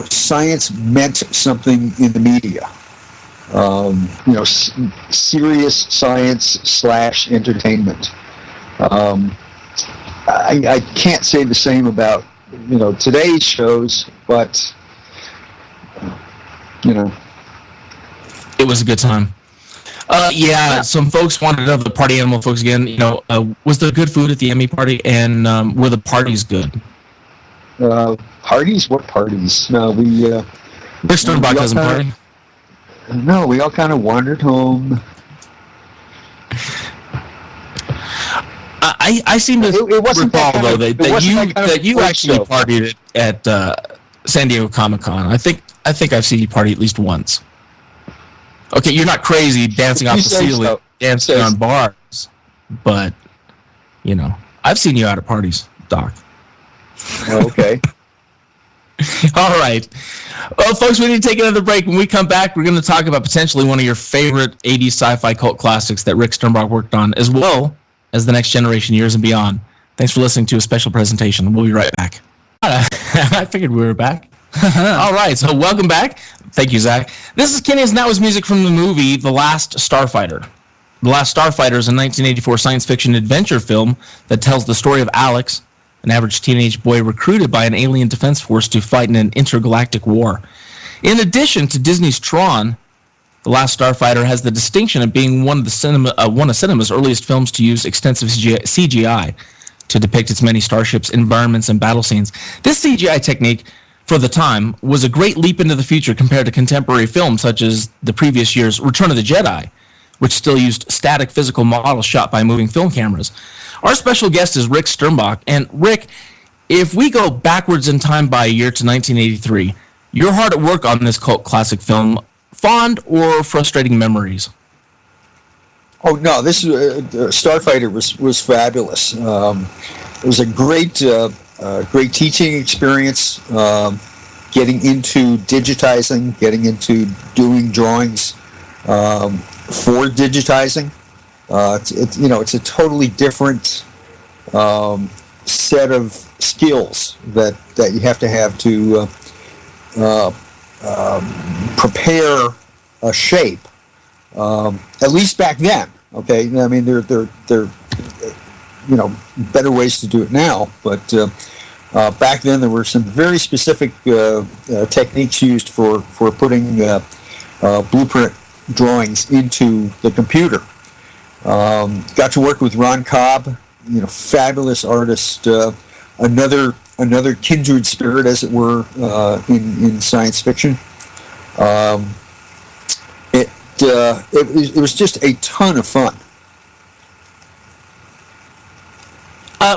science meant something in the media. Serious science / entertainment. I can't say the same about today's shows, but it was a good time. Some folks wanted to know, the party animal folks again, was there good food at the Emmy party, and were the parties good? Parties? What parties? No, Rick Sternbach doesn't party? No, we all kind of wandered home. I seem to recall, though, that you actually partied at San Diego Comic-Con. I think I've seen you party at least once. Okay, you're not crazy dancing off the ceiling, dancing on bars, but, I've seen you out at parties, Doc. Okay. All right. Well, folks, we need to take another break. When we come back, we're going to talk about potentially one of your favorite 80s sci-fi cult classics that Rick Sternbach worked on, as well as The Next Generation, Years and Beyond. Thanks for listening to a special presentation. We'll be right back. I figured we were back. All right, so welcome back. Thank you, Zach. This is Kenny, and that was music from the movie The Last Starfighter. The Last Starfighter is a 1984 science fiction adventure film that tells the story of Alex, an average teenage boy recruited by an alien defense force to fight in an intergalactic war. In addition to Disney's Tron, The Last Starfighter has the distinction of being one of cinema's earliest films to use extensive CGI to depict its many starships, environments, and battle scenes. This CGI technique, for the time, was a great leap into the future compared to contemporary films such as the previous year's Return of the Jedi, which still used static physical models shot by moving film cameras. Our special guest is Rick Sternbach. And Rick, if we go backwards in time by a year to 1983, you're hard at work on this cult classic film. Fond or frustrating memories? Oh no, this Starfighter was fabulous. It was a great teaching experience. Getting into digitizing, getting into doing drawings for digitizing. It's a totally different set of skills that you have to prepare a shape. At least back then, Okay, I mean they're better ways to do it now, but back then there were some very specific techniques used for putting blueprint drawings into the computer. Got to work with Ron Cobb, fabulous artist, another kindred spirit, as it were, in science fiction. It was just a ton of fun.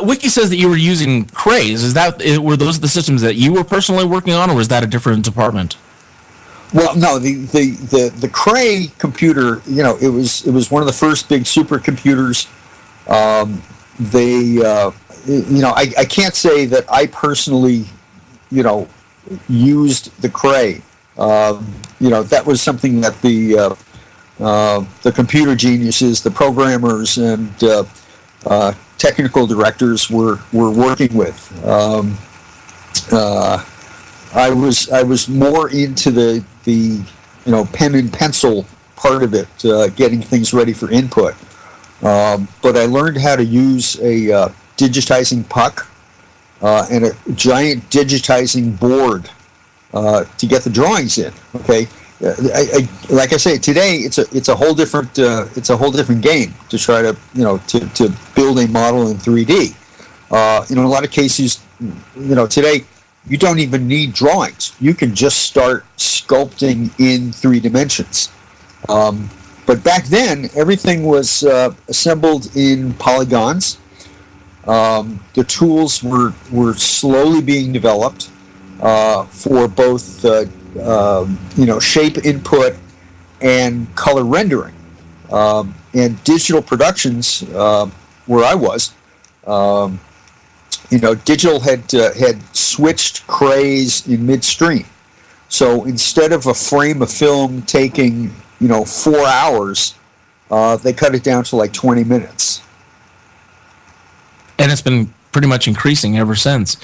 Wiki says that you were using Craze. Were those the systems that you were personally working on, or was that a different department? Well, no, the Cray computer, it was one of the first big supercomputers. I can't say that I personally, used the Cray. That was something that the computer geniuses, the programmers, and technical directors were working with. I was more into the pen and pencil part of it, getting things ready for input. But I learned how to use a digitizing puck and a giant digitizing board to get the drawings in. Okay, like I say, today it's a whole different game to try to to build a model in 3D. In a lot of cases, today you don't even need drawings. You can just start sculpting in 3 dimensions. But back then, everything was assembled in polygons. The tools were slowly being developed for both shape input and color rendering. And digital productions, where I was, digital had switched Craze in midstream. So instead of a frame of film taking 4 hours, they cut it down to like 20 minutes. And it's been pretty much increasing ever since.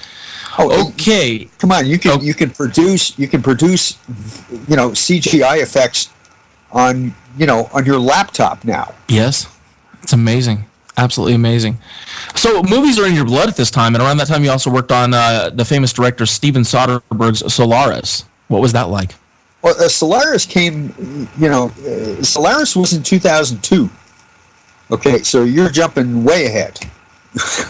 Oh, okay. Come on, you can produce CGI effects on your laptop now. Yes, it's amazing. Absolutely amazing. So movies are in your blood at this time, and around that time you also worked on the famous director Steven Soderbergh's Solaris. What was that like? Well, Solaris came, Solaris was in 2002. Okay, so you're jumping way ahead. Just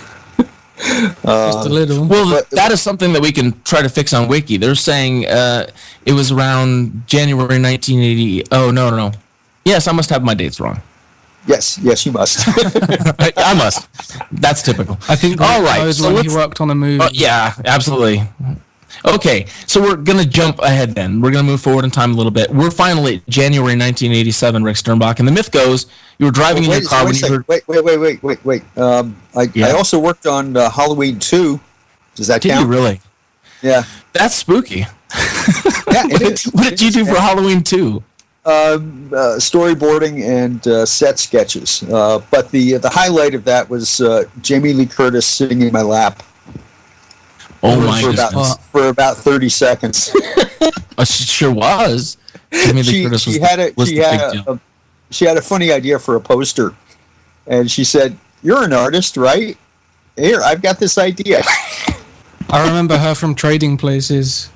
a little. Well, that is something that we can try to fix on Wiki. They're saying it was around January 1980. Oh, no. Yes, I must have my dates wrong. Yes, you must. I must. That's typical. I think all right. So when he worked on a movie. Yeah, absolutely. Okay, so we're going to jump ahead then. We're going to move forward in time a little bit. We're finally at January 1987, Rick Sternbach, and the myth goes you were driving in your car when you heard... Wait. I also worked on Halloween 2. Does that count? Did you really? Yeah. That's spooky. Yeah, What did you do for Halloween 2? Storyboarding and set sketches. But the highlight of that was Jamie Lee Curtis sitting in my lap. Oh my goodness! For about 30 seconds. She sure was. Jamie Lee Curtis was the big deal. She had a funny idea for a poster, and she said, "You're an artist, right? Here, I've got this idea." I remember her from Trading Places.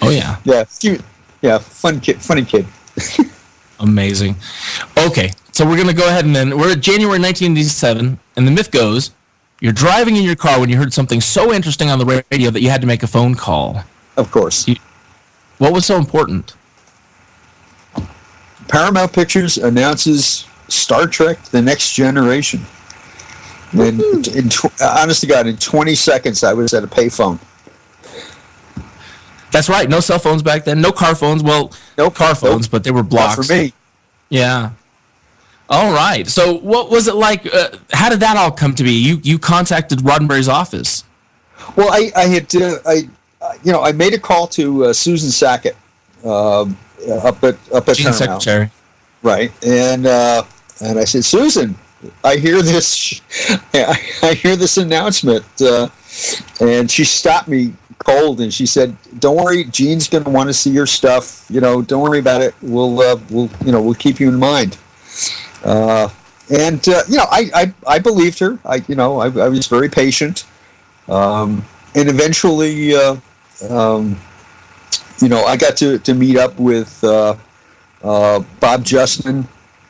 Oh yeah. Yeah, funny kid. Amazing. Okay, so we're gonna go ahead and then we're at January 1987, and the myth goes. You're driving in your car when you heard something so interesting on the radio that you had to make a phone call. Of course. What was so important? Paramount Pictures announces Star Trek: The Next Generation. And honest to God, in 20 seconds, I was at a payphone. That's right. No cell phones back then. No car phones. Well, no car phones, but they were blocks. Not for me. Yeah. All right. So what was it like? How did that all come to be? You contacted Roddenberry's office. Well, I made a call to Susan Sackett up at Gene Paramount. Secretary. Right. And I said, Susan, I hear this announcement. And she stopped me cold and she said, "Don't worry, Gene's going to want to see your stuff. Don't worry about it. We'll keep you in mind." And I believed her. I was very patient, and eventually, I got to meet up with Bob Justman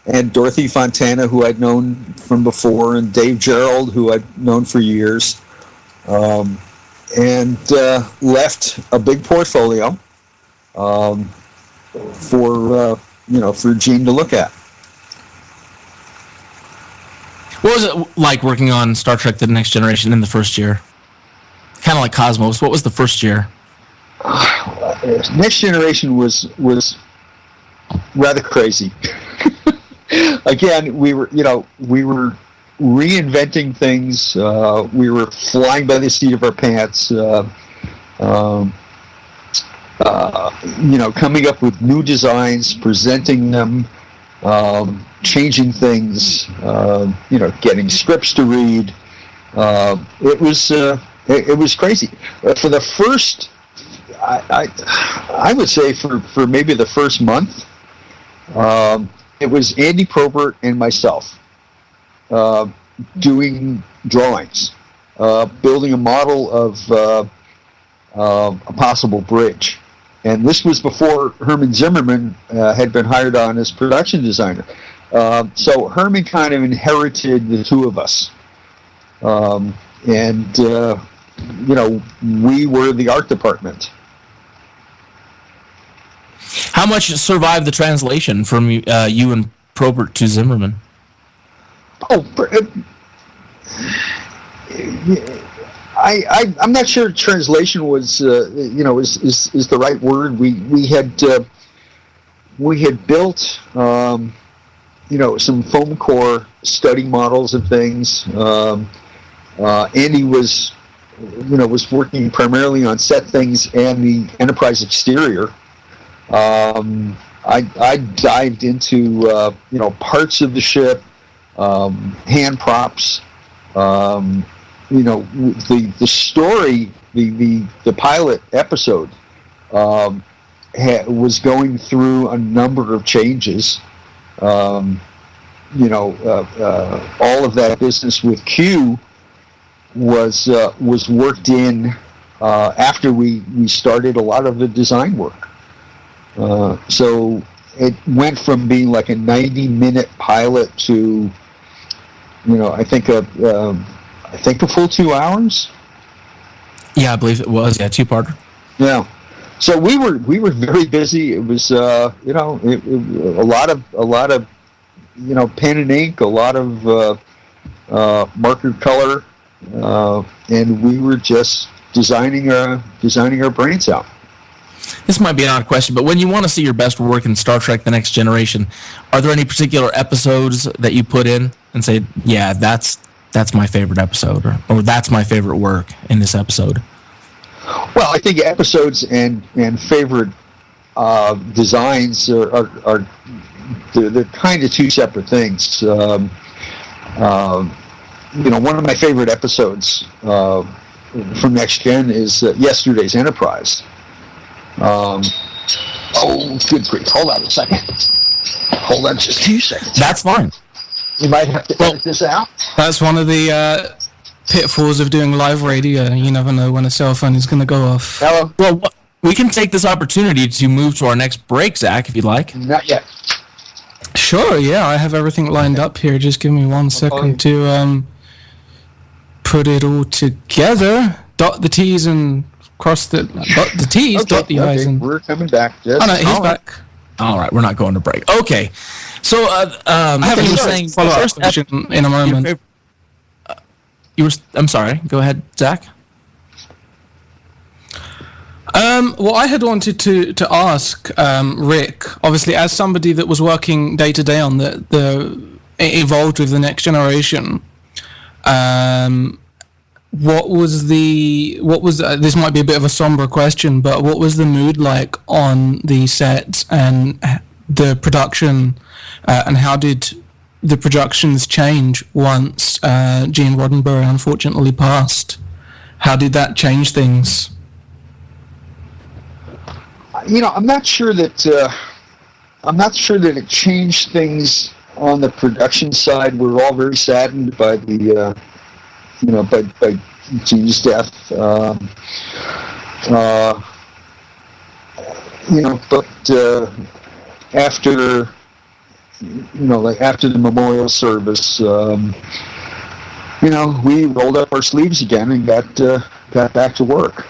and Dorothy Fontana, who I'd known from before, and Dave Gerald, who I'd known for years, and left a big portfolio for Gene to look at. What was it like working on Star Trek: The Next Generation in the first year? Kind of like Cosmos. What was the first year? Next Generation was rather crazy. Again, we were reinventing things. We were flying by the seat of our pants. Coming up with new designs, presenting them, changing things. Getting scripts to read. It was crazy. For the first, I would say for maybe the first month, it was Andy Probert and myself doing drawings, building a model of a possible bridge. And this was before Herman Zimmerman had been hired on as production designer. So Herman kind of inherited the two of us. We were the art department. How much survived the translation from you and Probert to Zimmerman? I'm not sure translation was is the right word. We had built some foam core study models and things. Andy was working primarily on set things and the Enterprise exterior. I dived into parts of the ship, hand props. The story, the pilot episode was going through a number of changes. All of that business with Q was worked in after we started a lot of the design work. So it went from being like a 90-minute pilot to, I think a full 2 hours. Yeah, I believe it was. Yeah, two-parter. Yeah. So we were very busy. It was a lot of pen and ink, a lot of marker color, and we were just designing our brains out. This might be an odd question, but when you want to see your best work in Star Trek: The Next Generation, are there any particular episodes that you put in and say, yeah, that's my favorite episode, or that's my favorite work in this episode? Well, I think episodes and favorite designs are they're kind of two separate things. One of my favorite episodes from Next Gen is yesterday's Enterprise. Good grief! Hold on a second. Hold on just 2 seconds. That's fine. You might have to edit this out. That's one of the pitfalls of doing live radio. You never know when a cell phone is going to go off. Hello? Well, we can take this opportunity to move to our next break, Zach, if you'd like. Not yet. Sure, yeah, I have everything lined up here. Just give me 1 second to put it all together. Dot the T's and cross the... Dot the T's, dot the I's. And... We're coming back. Yes. Oh, no, he's back. All right, we're not going to break. Okay. So, I have a follow-up question in a moment. I'm sorry. Go ahead, Zach. Well, I had wanted to ask Rick, obviously, as somebody that was working day to day on the evolved with the Next Generation. What was this might be a bit of a somber question, but what was the mood like on the set and the production, and how did the productions change once Gene Roddenberry unfortunately passed? How did that change things? I'm not sure that it changed things on the production side, we're all very saddened by the by Gene's death. But after after the memorial service, we rolled up our sleeves again and got back to work.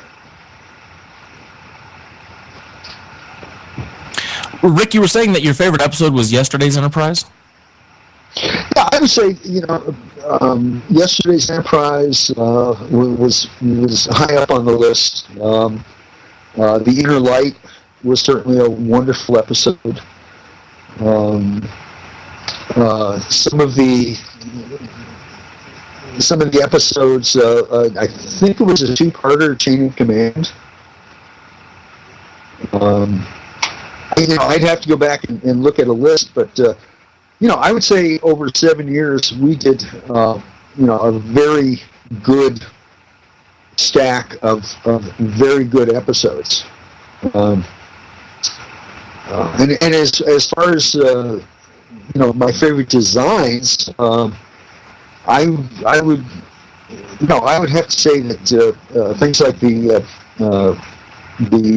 Rick, you were saying that your favorite episode was yesterday's Enterprise? Yeah, I would say yesterday's Enterprise was high up on the list. The Inner Light was certainly a wonderful episode. Some of the episodes, I think it was a two-parter, Chain of Command. I'd have to go back and look at a list, but I would say over 7 years we did a very good stack of very good episodes. And as far as my favorite designs, I would have to say that things like the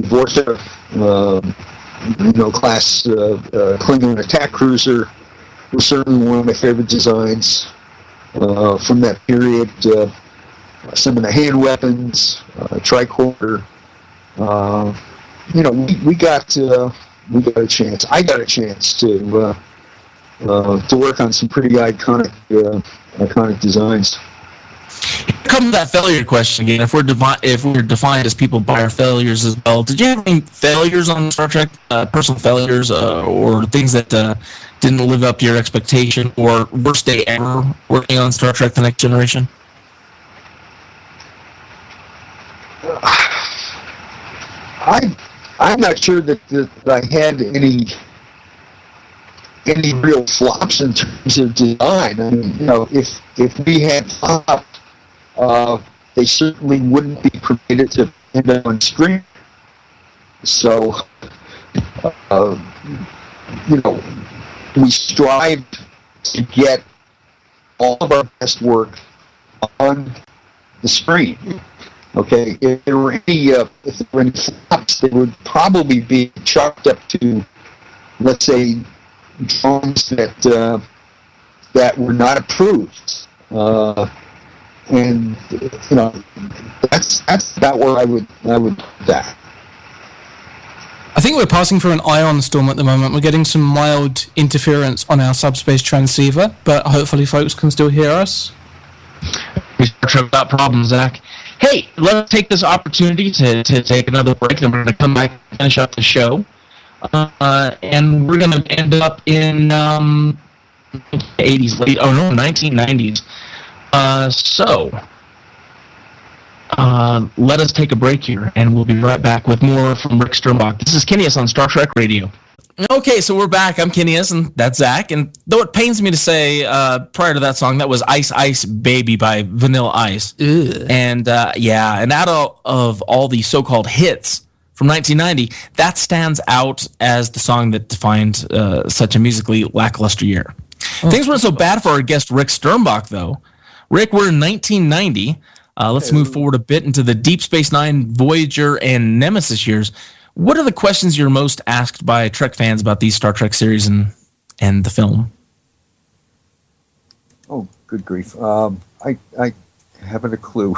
Vorta class Klingon attack cruiser was certainly one of my favorite designs from that period. Some of the hand weapons, tricorder. We got a chance. I got a chance to work on some pretty iconic designs. Here comes that failure question again. If we're defined as people by our failures as well, did you have any failures on Star Trek? Personal failures or things that didn't live up to your expectation, or worst day ever working on Star Trek: The Next Generation? I'm not sure that I had any real flops in terms of design. I mean, if we had flopped, they certainly wouldn't be permitted to end up on screen. So, we strived to get all of our best work on the screen. Okay, if there were any flops, they would probably be chalked up to, let's say, drawings that were not approved, and that's about where I would put that. I think we're passing through an ion storm at the moment. We're getting some mild interference on our subspace transceiver, but hopefully folks can still hear us. Without problem, Zach. Hey, let's take this opportunity to take another break, and we're going to come back and finish up the show. And we're going to end up in 1990s. Let us take a break here, and we'll be right back with more from Rick Sternbach. This is Kennius on Star Trek Radio. Okay, so we're back. I'm Kennius, and that's Zach. And though it pains me to say, prior to that song, that was Ice Ice Baby by Vanilla Ice. Ugh. And and out of all the so-called hits from 1990, that stands out as the song that defined such a musically lackluster year. Oh. Things weren't so bad for our guest Rick Sternbach, though. Rick, we're in 1990. Let's move forward a bit into the Deep Space Nine, Voyager, and Nemesis years. What are the questions you're most asked by Trek fans about these Star Trek series and the film? Oh, good grief. I haven't a clue.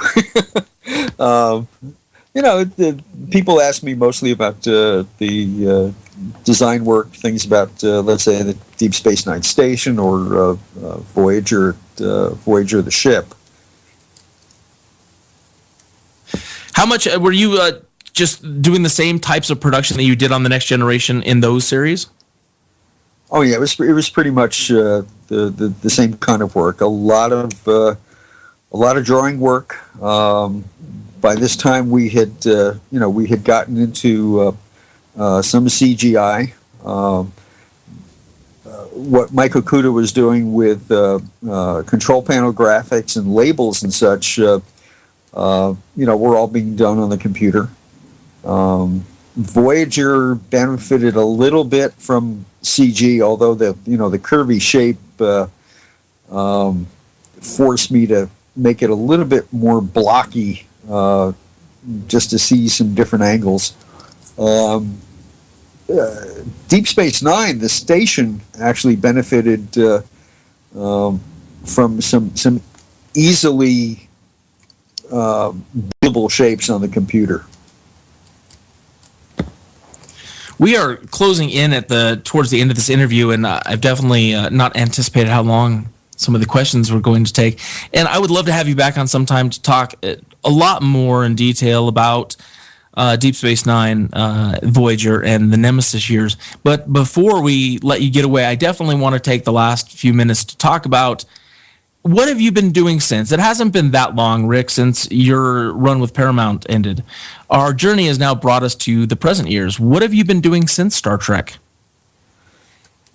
People ask me mostly about the design work, things about, let's say, the Deep Space Nine station or Voyager the ship. How much were you just doing the same types of production that you did on The Next Generation in those series? Oh yeah, it was pretty much the same kind of work. A lot of drawing work. By this time, we had gotten into some CGI. What Mike Okuda was doing with control panel graphics and labels and such, were all being done on the computer. Voyager benefited a little bit from CG, although the curvy shape forced me to make it a little bit more blocky, just to see some different angles. Deep Space Nine, the station, actually benefited from some easily buildable shapes on the computer. We are closing in towards the end of this interview, and I've definitely not anticipated how long some of the questions we're going to take. And I would love to have you back on sometime to talk a lot more in detail about Deep Space Nine, Voyager, and the Nemesis years. But before we let you get away, I definitely want to take the last few minutes to talk about what have you been doing since? It hasn't been that long, Rick, since your run with Paramount ended. Our journey has now brought us to the present years. What have you been doing since Star Trek?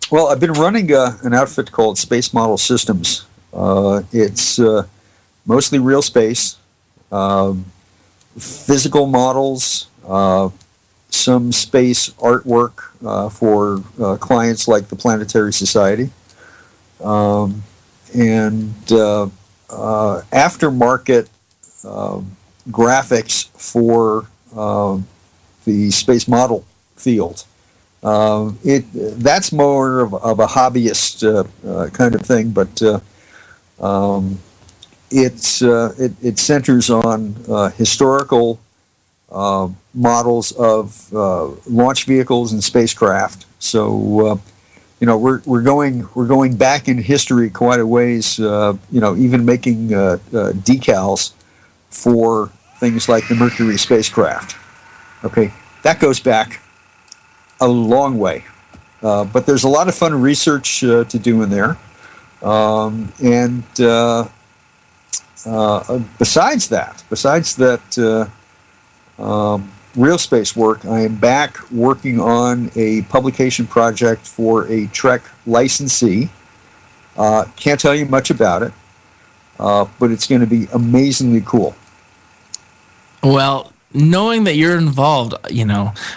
Well, I've been running an outfit called Space Model Systems. It's mostly real space, physical models, some space artwork for clients like the Planetary Society, and aftermarket graphics for the space model field. That's more of a hobbyist kind of thing, but it centers on historical models of launch vehicles and spacecraft. So we're going back in history quite a ways. Even making decals for things like the Mercury spacecraft. Okay, that goes back a long way, but there's a lot of fun research to do in there, and besides that real space work, I am back working on a publication project for a Trek licensee. Can't tell you much about it, but it's going to be amazingly cool. Well, knowing that you're involved,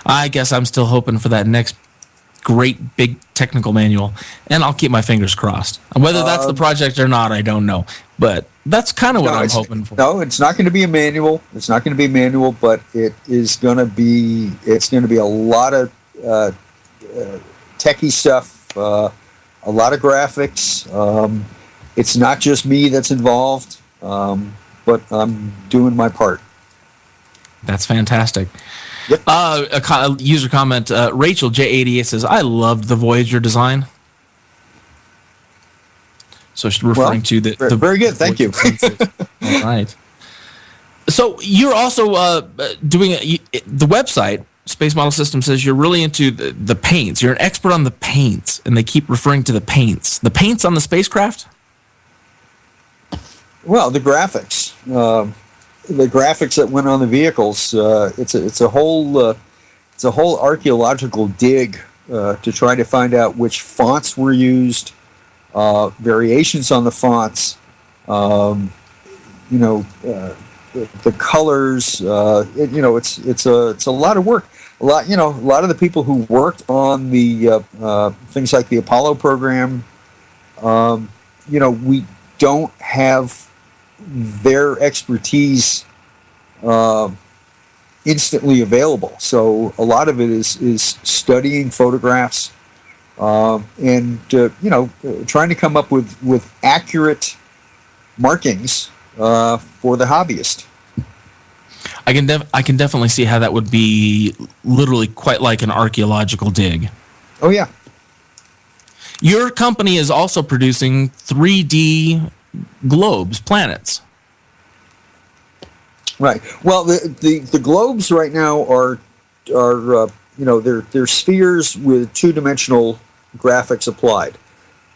I guess I'm still hoping for that next great big technical manual, and I'll keep my fingers crossed. Whether that's the project or not, I don't know, but that's kind of what I'm hoping for. No, it's not going to be a manual. It's not going to be a manual, but it is going to be. It's going to be a lot of techie stuff, a lot of graphics. It's not just me that's involved, but I'm doing my part. That's fantastic. Yep. A user comment, Rachel J88 says, I loved the Voyager design. So she's referring to the very good, thank you. All right. So you're also doing the website, Space Model System says you're really into the paints. You're an expert on the paints, and they keep referring to the paints. The paints on the spacecraft? Well, the graphics. The graphics that went on the vehicles. It's a whole archaeological dig to try to find out which fonts were used, variations on the fonts, the colors. It's a lot of work. A lot of the people who worked on the things like the Apollo program. We don't have their expertise instantly available. So a lot of it is studying photographs and trying to come up with accurate markings for the hobbyist. I can definitely see how that would be literally quite like an archaeological dig. Oh yeah. Your company is also producing 3D globes, planets. Right. Well, the globes right now are they're spheres with two-dimensional graphics applied.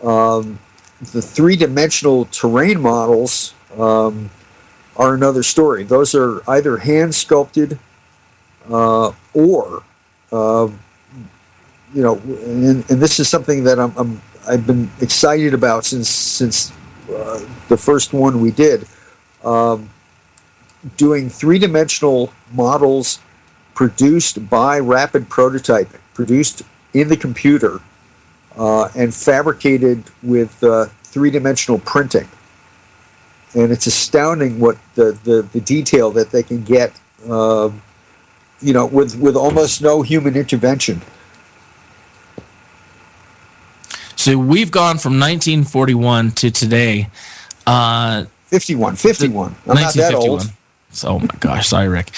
The three-dimensional terrain models are another story. Those are either hand sculpted or and this is something that I've been excited about since the first one we did, doing three-dimensional models produced by rapid prototyping, produced in the computer, and fabricated with three-dimensional printing. And it's astounding what the detail that they can get, with almost no human intervention. So we've gone from 1941 to today. 51. I'm not that old. So, oh my gosh, sorry, Rick.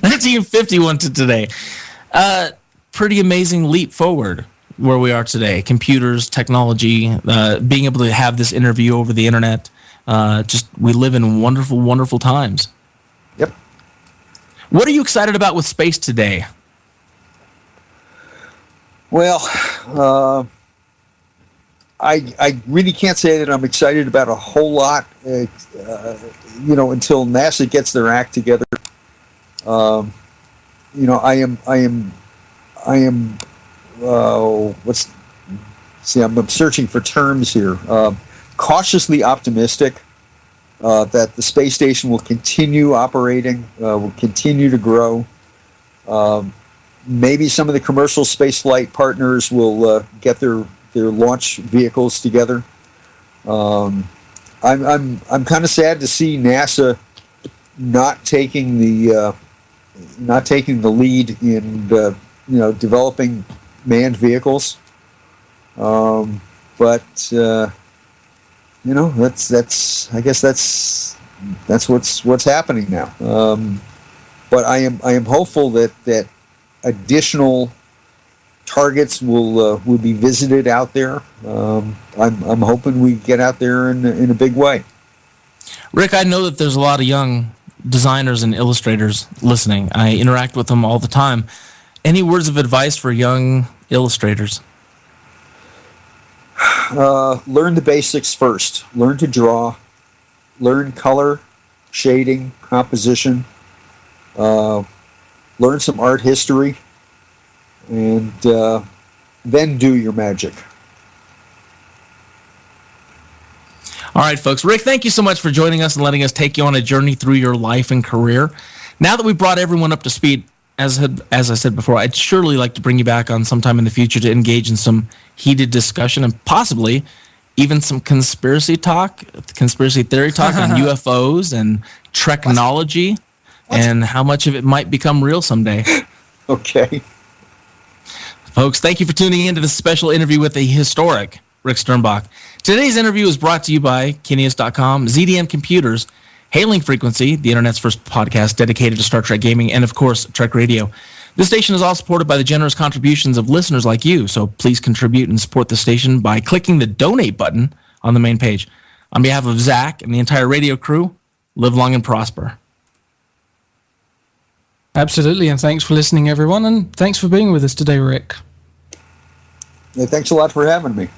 1951 to today. Pretty amazing leap forward where we are today. Computers, technology, being able to have this interview over the internet. We live in wonderful, wonderful times. Yep. What are you excited about with space today? Well, I really can't say that I'm excited about a whole lot, until NASA gets their act together. I'm searching for terms here. Cautiously optimistic that the space station will continue operating, will continue to grow. Maybe some of the commercial spaceflight partners will get their launch vehicles together. I'm kind of sad to see NASA not taking the lead in developing manned vehicles. But I guess that's what's happening now. But I am hopeful that additional targets will be visited out there. I'm hoping we get out there in a big way. Rick, I know that there's a lot of young designers and illustrators listening. I interact with them all the time. Any words of advice for young illustrators? Learn the basics first. Learn to draw. Learn color, shading, composition. Learn some art history. And then do your magic. All right, folks. Rick, thank you so much for joining us and letting us take you on a journey through your life and career. Now that we've brought everyone up to speed, as I said before, I'd surely like to bring you back on sometime in the future to engage in some heated discussion and possibly even some conspiracy theory talk on UFOs and Treknology and how much of it might become real someday. Okay. Folks, thank you for tuning in to this special interview with the historic Rick Sternbach. Today's interview is brought to you by Kineas.com, ZDM Computers, Hailing Frequency, the internet's first podcast dedicated to Star Trek gaming, and of course, Trek Radio. This station is all supported by the generous contributions of listeners like you, so please contribute and support the station by clicking the donate button on the main page. On behalf of Zach and the entire radio crew, live long and prosper. Absolutely, and thanks for listening, everyone, and thanks for being with us today, Rick. Yeah, thanks a lot for having me.